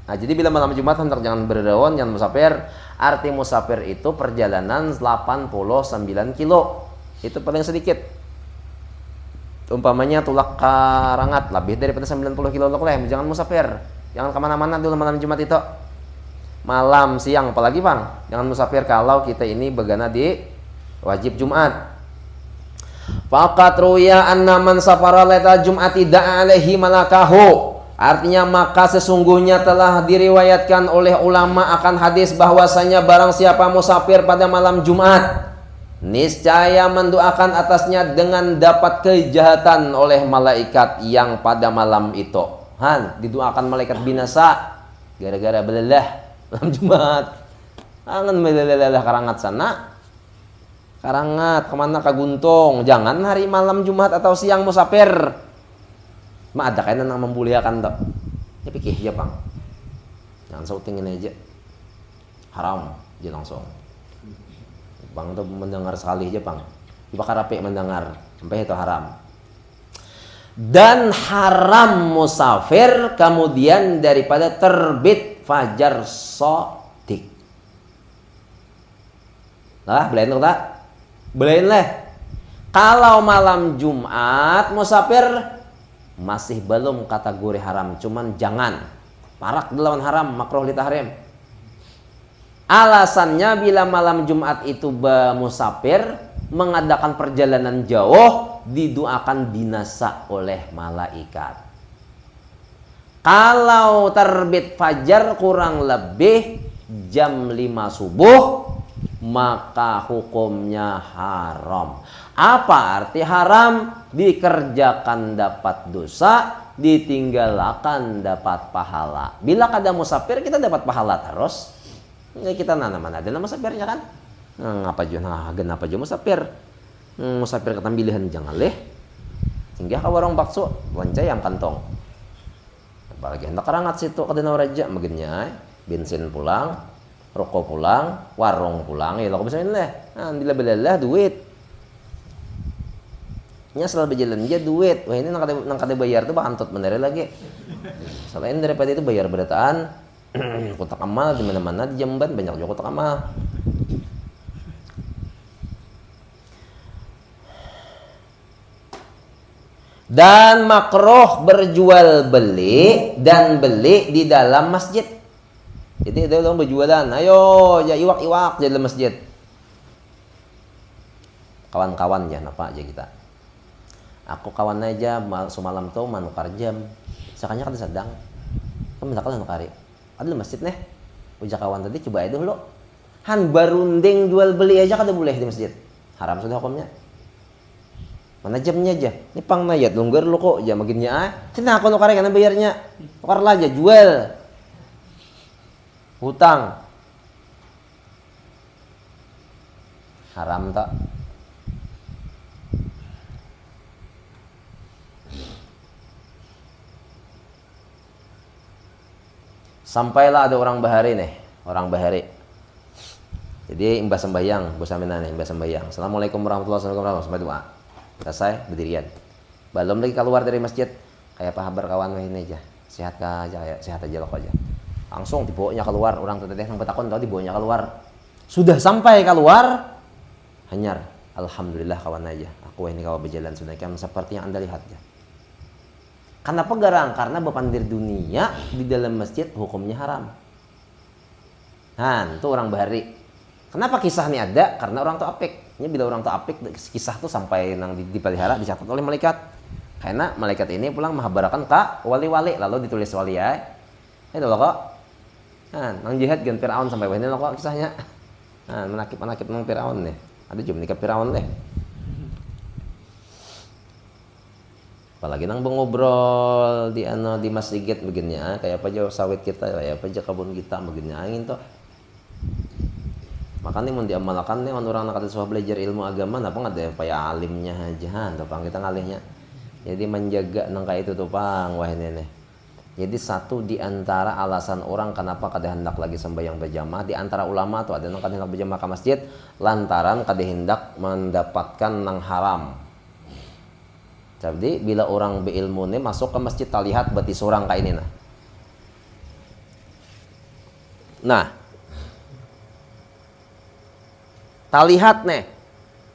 Speaker 1: Nah, jadi bila malam Jumat hendak jangan berdawon, jangan musafir. Arti musafir itu perjalanan 89 kilo. Itu paling sedikit. Umpamanya tulak Karangat lebih daripada 90 kilo lah, jangan musafir. Jangan kemana-mana dulu malam Jumat itu. Malam siang apalagi bang, jangan musafir kalau kita ini begana di wajib Jumat. Faqat ruya anna man safara laita Jum'ati da'a alaihi malakahu. Artinya maka sesungguhnya telah diriwayatkan oleh ulama akan hadis bahwasanya barang siapa musafir pada malam Jumat, niscaya mendoakan atasnya dengan dapat kejahatan oleh malaikat yang pada malam itu. Didoakan malaikat binasa gara-gara belelah malam Jumat. Angan belelah Karangat sana. Karangat kemana ke Guntung. Jangan hari malam Jumat atau siang musafir. Ada kainan yang membuliakan tak? Ya pikir aja bang. Jangan sautingin aja. Haram aja langsung. Bang tuh mendengar sekali aja bang. Dibakar rapi mendengar sampai itu haram. Dan haram musafir kemudian daripada terbit fajar sodik. Nah, belain tuh tak? Belain lah. Kalau malam Jumat musafir masih belum kategori haram, cuman jangan parak lawan haram, makruh li tahrim. Alasannya bila malam Jumat itu musafir mengadakan perjalanan jauh didoakan binasa oleh malaikat. Kalau terbit fajar kurang lebih jam 5 subuh maka hukumnya haram. Apa arti haram? Dikerjakan dapat dosa, ditinggalkan dapat pahala. Bila kada musafir kita dapat pahala terus. Ya kita mana ada nama musafirnya kan? Ngapa juga genapa juga musafir? Musafir ketambilihan jangan leh. Hingga ka warung bakso, wancay yang kantong. Apalagi hendak Karangat situ kada raja magenya, bensin pulang, rokok pulang, warung pulang, ya lo bisa leh. Bila duit. Nya selalu berjalan dia duit. Wah ini nang kada bayar tuh bakantut bener lagi. Selain daripada itu bayar berataan kotak amal di mana-mana di Jamban banyak juga kotak amal. Dan makruh berjual beli dan beli di dalam masjid. Jadi ada orang berjualan, ayo ya iwak-iwak di dalam masjid. Kawan-kawan ya napa aja kita. Aku kawan aja semalam tuh manukar jam. Sakanya kada sedang. Kamu nak nukari. Ada masjid nih. Uja kawan tadi coba aja dulu. Barunding jual beli aja kada boleh di masjid. Haram sudah hukumnya. Mana jamnya aja. Ini pang nayat longgar lu kok jam maginnya Cina aku nukari kana bayarnya. Tukar lah aja jual. Hutang. Haram tak? Sampailah ada orang bahari nih, orang bahari. Jadi imbas sembahyang, bos aminan nih, imbas sembahyang. Assalamualaikum warahmatullahi wabarakatuh. Sampai doa. Selesai berdirian. Belum lagi keluar dari masjid. Kayak apa kabar kawan ini aja. Sehat aja, sehat aja loh aja. Langsung dibawanya keluar, orang teteh yang betakon tahu dibawanya keluar. Sudah sampai keluar, hanyar. Alhamdulillah kawan aja. Aku ini kawan berjalan sudah seperti yang Anda lihat ya. Kenapa garang? Karena bepandir dunia di dalam masjid hukumnya haram. Nah, itu orang bahari. Kenapa kisah ini ada? Karena orang tuh apik. Ini bila orang tuh apik, kisah tuh sampai nang dipelihara dicatat oleh malaikat. Karena malaikat ini pulang menghabarakan ke wali-wali, lalu ditulis wali ya. Itu loh kok. Nah, nang jihad gen Firaun sampai ini loh kok kisahnya. Nah, menakib nang Firaun nih. Ada juga nikah Firaun deh. Apalagi nang ngobrol di masjid begini ya, kayak apa aja sawit kita, kayak apa aja kebun kita begini angin tuh. Makanya mau diamalkan nih orang nak ada belajar ilmu agama, apa nggak ada payah alimnya aja, tuh pang kita ngalihnya. Jadi menjaga nang kayak itu tuh pang wah ini nih. Jadi satu di antara alasan orang kenapa kada hendak lagi sembahyang berjamaah di antara ulama tuh ada nang kada hendak berjamaah ke masjid lantaran kada hendak mendapatkan nang haram. Jadi bila orang berilmu nih masuk ke masjid terlihat berarti seorang kayak ini nah. Terlihat nih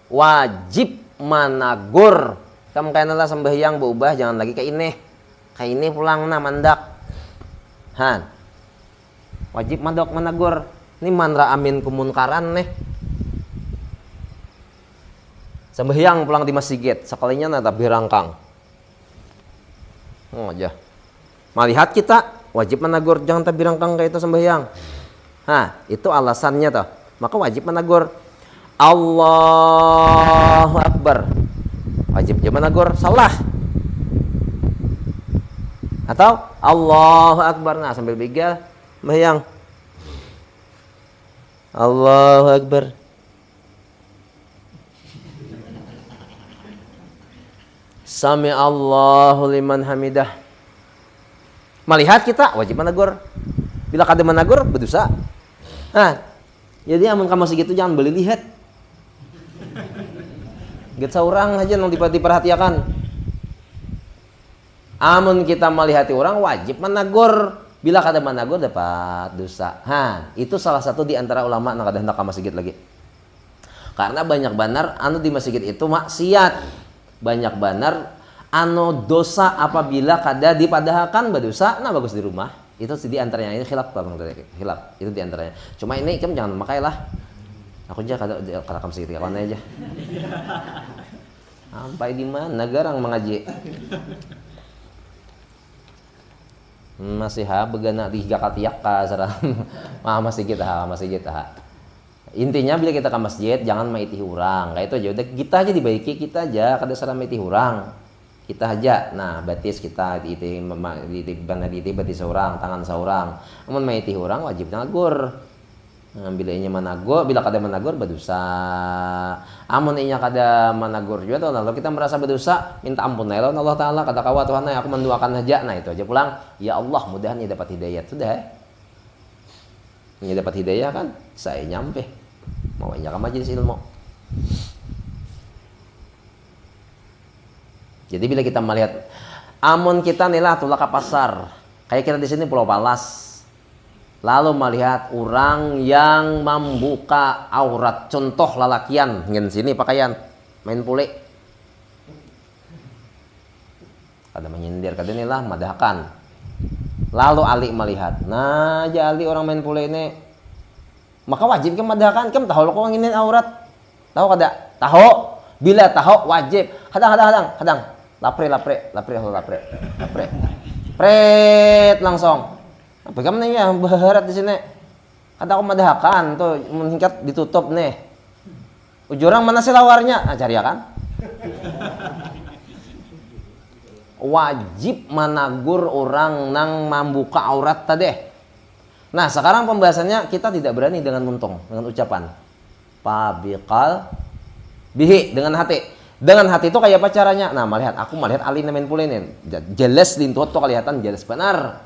Speaker 1: wajib managur. Kamu kayak nala sembahyang berubah jangan lagi kayak ini pulang nah mandak. Han. Wajib managur. Ini manra amin kemunkaran nih. Sembahyang pulang di masjid, sekalinya nata birangkang. Oh aja. Melihat kita wajib menegur, jangan tabirangkang kayak itu sembahyang. Nah, itu alasannya toh. Maka wajib menegur. Allahu Akbar. Wajib dia menegur salah. Atau Allahu Akbar. Nah, sambil bigal sembahyang. Allahu Akbar. Sami Allahu liman hamidah. Melihat kita wajib menegur. Bila kada menegur berdosa. Nah, jadi amun kamu segitu jangan beli lihat. Get seorang aja yang diperhatikan. Amun kita melihati orang wajib menegur. Bila kada menegur dapat dosa. Itu salah satu di antara ulama yang kada hendak ke masjid lagi. Karena banyak benar anu di masjid itu maksiat. Banyak benar anu dosa apabila kada dipadahakan berdosa nah bagus di rumah. Itu di antaranya ini khilaf Bang, khilaf. Itu di antaranya. Cuma ini kamu jangan memakai lah. Aku aja kada kamu segitu kawan aja. Sampai di mana garang mengaji. Masih begana di Jakatiak ka sareng masih kita. Intinya bila kita ke masjid jangan maiti urang. Kayak itu aja udah kita aja dibaiki kita aja kada salah maiti urang. Kita aja. Nah, batis kita diiti batis seorang, tangan seorang. Amun maiti urang wajib nagur. Nah, bila inya managur, bila kada managur berdosa. Amun inya kada managur juga tuh kalau kita merasa berdosa, minta ampun ya Allah taala kata kawa Tuhan aku mendoakan aja. Nah, itu aja pulang. Ya Allah, mudahan ia dapat hidayah. Sudah. Ia dapat hidayah kan? Saya nyampe. Mau ke majelis ilmu. Jadi bila kita melihat amun kita nilah tulah ke pasar, kayak kita di sini Pulau Palas, lalu melihat orang yang membuka aurat, contoh lalakian ngin sini pakaian main pule, kada menyindir kada nilah madahakan, lalu Ali melihat, nah jadi orang main pule ini maka wajib kan madahakan kan tahu kok nginin aurat tahu kada tahu bila tahu wajib hadang lapre pret langsung apa kamu nih ya berharap di sini kada aku madahakan tuh meningkat ditutup nih ujurang mana sih lawarnya cari ya kan wajib menagur orang nang membuka aurat tadi. Nah sekarang pembahasannya kita tidak berani dengan muntung, dengan ucapan pabiqal bihi dengan hati. Dengan hati itu kayak apa caranya? Nah melihat aku melihat Ali namen pulinin jelas lintuat tuh kelihatan jelas benar.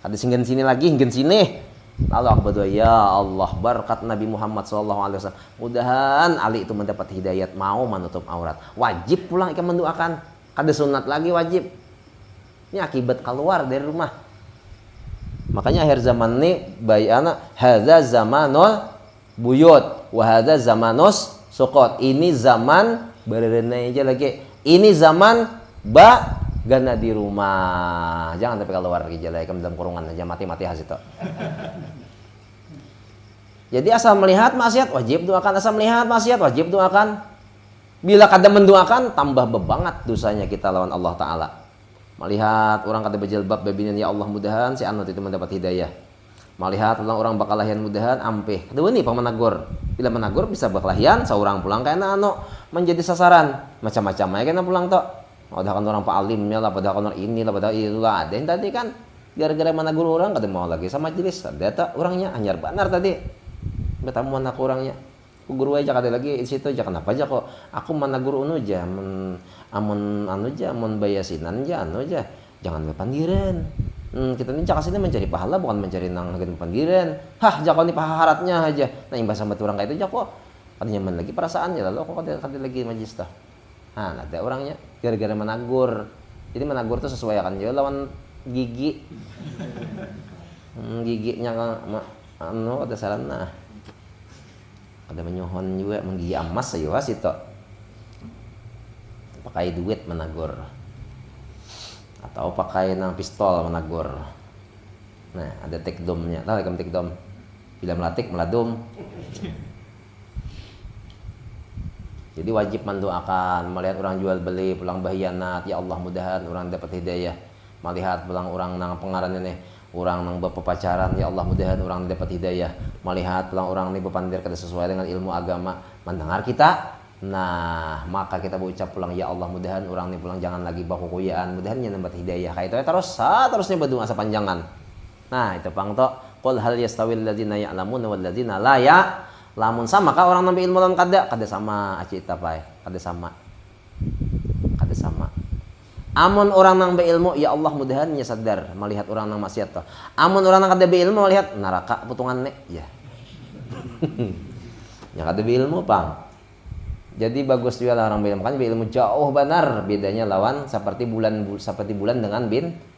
Speaker 1: Ada singgen sini lagi, hinggen sini. Lalu aku berdoa, ya Allah, berkat Nabi Muhammad SAW, mudahan Ali itu mendapat hidayat, mau menutup aurat. Wajib pulang ikan mendoakan. Kada sunat lagi wajib. Ini akibat keluar dari rumah. Makanya akhir zaman ini bayana hadza zamanul buyut wa hadza zamanus sukot. Ini zaman berenai aja lagi. Ini zaman gana di rumah. Jangan sampai keluar lagi jalan dalam kurungan aja mati-mati hasil itu. Jadi asal melihat maksiat wajib doakan, asal melihat maksiat wajib doakan. Bila kada mendoakan tambah bebangat dosanya kita lawan Allah Ta'ala. Melihat orang kada berjilbab babinin, ya Allah mudahan si anut itu mendapat hidayah. Melihat orang bakal lahian mudahan ampeh. Kedua nih menegur. Bila menegur bisa berkelahian, seorang pulang kena menjadi sasaran. Macam-macam aja kena pulang tok. Padahal kan orang pak alimnya lah, padahal kan orang ini lah, padahal itu lah. Ada yang tadi kan gara-gara menegur orang kada mau lagi sama majelis. Ada tak orangnya anyar benar tadi. Bertamu anak orangnya. Ku guru aja kada lagi di situ aja, kenapa aja kok aku menegur unu aja amun anu aja amun bayasinan aja anu aja jangan berpandiran. Kita ini cakap sini mencari pahala bukan mencari nang hagen pandiran. Hah jakau ni paharatnya aja. Nah imbas sama orang kayak itu jakau kada nyaman lagi perasaannya lalu kok kada lagi majlis tah. Nah ada orangnya gara-gara menegur. Jadi menegur tuh sesuai kan juga lawan gigi. Giginya anu ada sarana. Ada menyohon juga menggigi emas sayuas itu pakai duit menegur atau pakai nang pistol menegur. Nah ada tekdomnya, tahu kan tekdom bila melatik meladum. Jadi wajib mendoakan melihat orang jual beli pulang bahianat, ya Allah mudahan orang dapat hidayah. Melihat pulang orang nang pengarannya nih orang nang berpacaran, ya Allah mudahan orang dapat hidayah. Melihat pulang orang ini berpandir kada sesuai dengan ilmu agama mendengar kita, nah maka kita berucap pulang, ya Allah mudahan orang ini pulang jangan lagi bakukuyaan, mudahan nya dapat hidayah. Kayak itu ya terusnya berdoa sepanjangan. Nah itu pang to qul hal yastawil ladzina ya'lamun wal ladzina la ya'lamun. Sama kah orang nampi ilmu lan kada sama aci tapai kada sama. Amun orang nang beilmu, ya Allah mudahan nya sadar melihat orang nang maksiat toh. Amun orang nang kada beilmu melihat neraka putungan nek ya. Ya kada beilmu pang. Jadi bagus juga lah orang beilmu kan beilmu jauh benar bedanya lawan seperti bulan dengan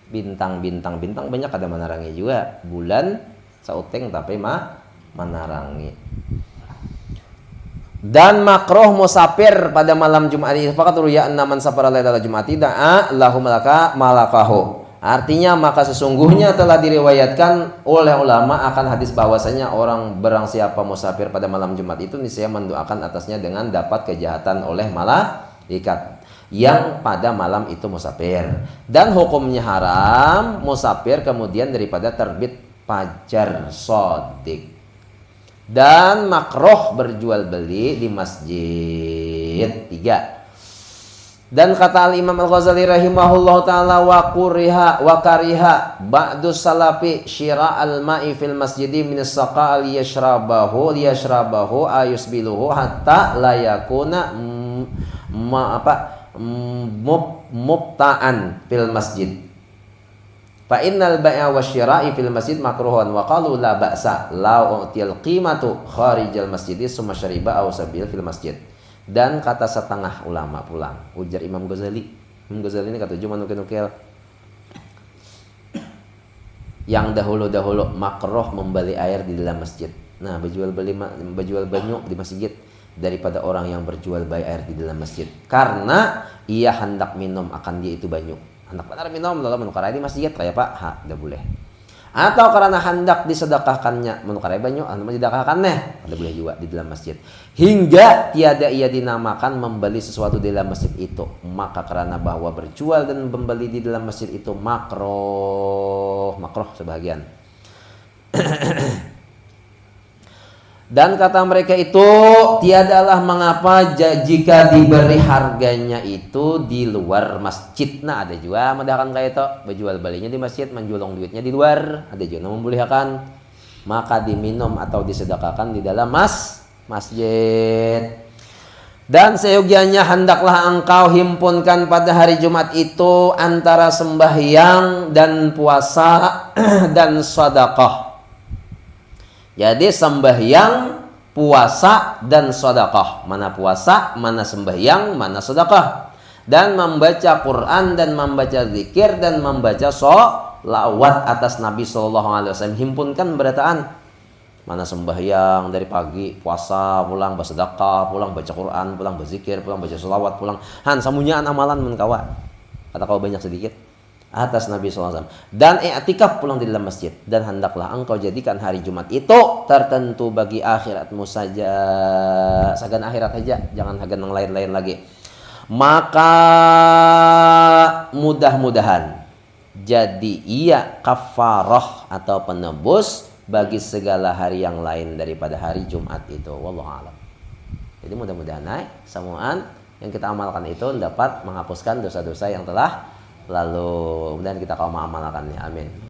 Speaker 1: bintang banyak kada menarangi juga. Bulan sauteng tapi menarangi. Dan makruh musafir pada malam Jumat ini fakat ruya man safara lailal Jumati da'a lahu malakahu. Artinya maka sesungguhnya telah diriwayatkan oleh ulama akan hadis bahwasanya orang barang siapa musafir pada malam Jumat itu niscaya mendoakan atasnya dengan dapat kejahatan oleh malaikat yang pada malam itu musafir. Dan hukumnya haram musafir kemudian daripada terbit fajar shadiq. Dan makruh berjual beli di masjid. 3. Dan kata Al-Imam Al-Ghazali rahimahullah ta'ala wa kariha ba'du salafi syira' al-ma'i fil masjidi min as-saqa liyashrabahu ayusbiluhu hatta la yakuna mubta'an fil masjid. Fa innal bai'a wasyira'i fil masjid makruhun wa qalu la ba'sa la u'til qimatu kharijal masjid summa syariba aw sabil fil masjid. Dan kata setengah ulama pulang ujar Imam Ghazali ini kata cuma nukil yang dahulu makruh membeli air di dalam masjid. Nah berjual banyu di masjid daripada orang yang berjual beli air di dalam masjid karena ia hendak minum akan dia itu banyu. Hendak benar minum lalu menukarai di masjid kayak pak, tidak boleh. Atau karena hendak disedekahkannya menukarai banyu, anu disedekahkannya, tidak boleh juga di dalam masjid. Hingga tiada ia dinamakan membeli sesuatu di dalam masjid itu, maka karena bahwa berjual dan membeli di dalam masjid itu makruh sebagian. Dan kata mereka itu tiadalah mengapa jika diberi harganya itu di luar masjid. Nah ada juga mendahkan kayak itu berjual belinya di masjid, menjulung duitnya di luar. Ada juga membolehkan maka diminum atau disedekahkan di dalam masjid. Dan seyogianya hendaklah engkau himpunkan pada hari Jumat itu antara sembahyang dan puasa dan sedekah. Jadi sembahyang, puasa dan sedekah. Mana puasa, mana sembahyang, mana sedekah. Dan membaca Quran dan membaca zikir dan membaca sholawat atas Nabi SAW. Himpunkan berataan. Mana sembahyang dari pagi, puasa, pulang bersedekah, pulang baca Quran, pulang berzikir, pulang baca sholawat, pulang han samunyaan amalan mun kawa. Kata kau banyak sedikit atas Nabi SAW. Dan i'tikaf pulang di dalam masjid. Dan hendaklah engkau jadikan hari Jumat itu tertentu bagi akhiratmu saja. Sagan akhirat saja, jangan hagan yang lain-lain lagi. Maka mudah-mudahan jadi ia kafarah atau penebus bagi segala hari yang lain daripada hari Jumat itu. Wallahu a'lam. Jadi mudah-mudahan semuaan yang kita amalkan itu dapat menghapuskan dosa-dosa yang telah lalu. Kemudian kita kaum mengamalkannya. Amin.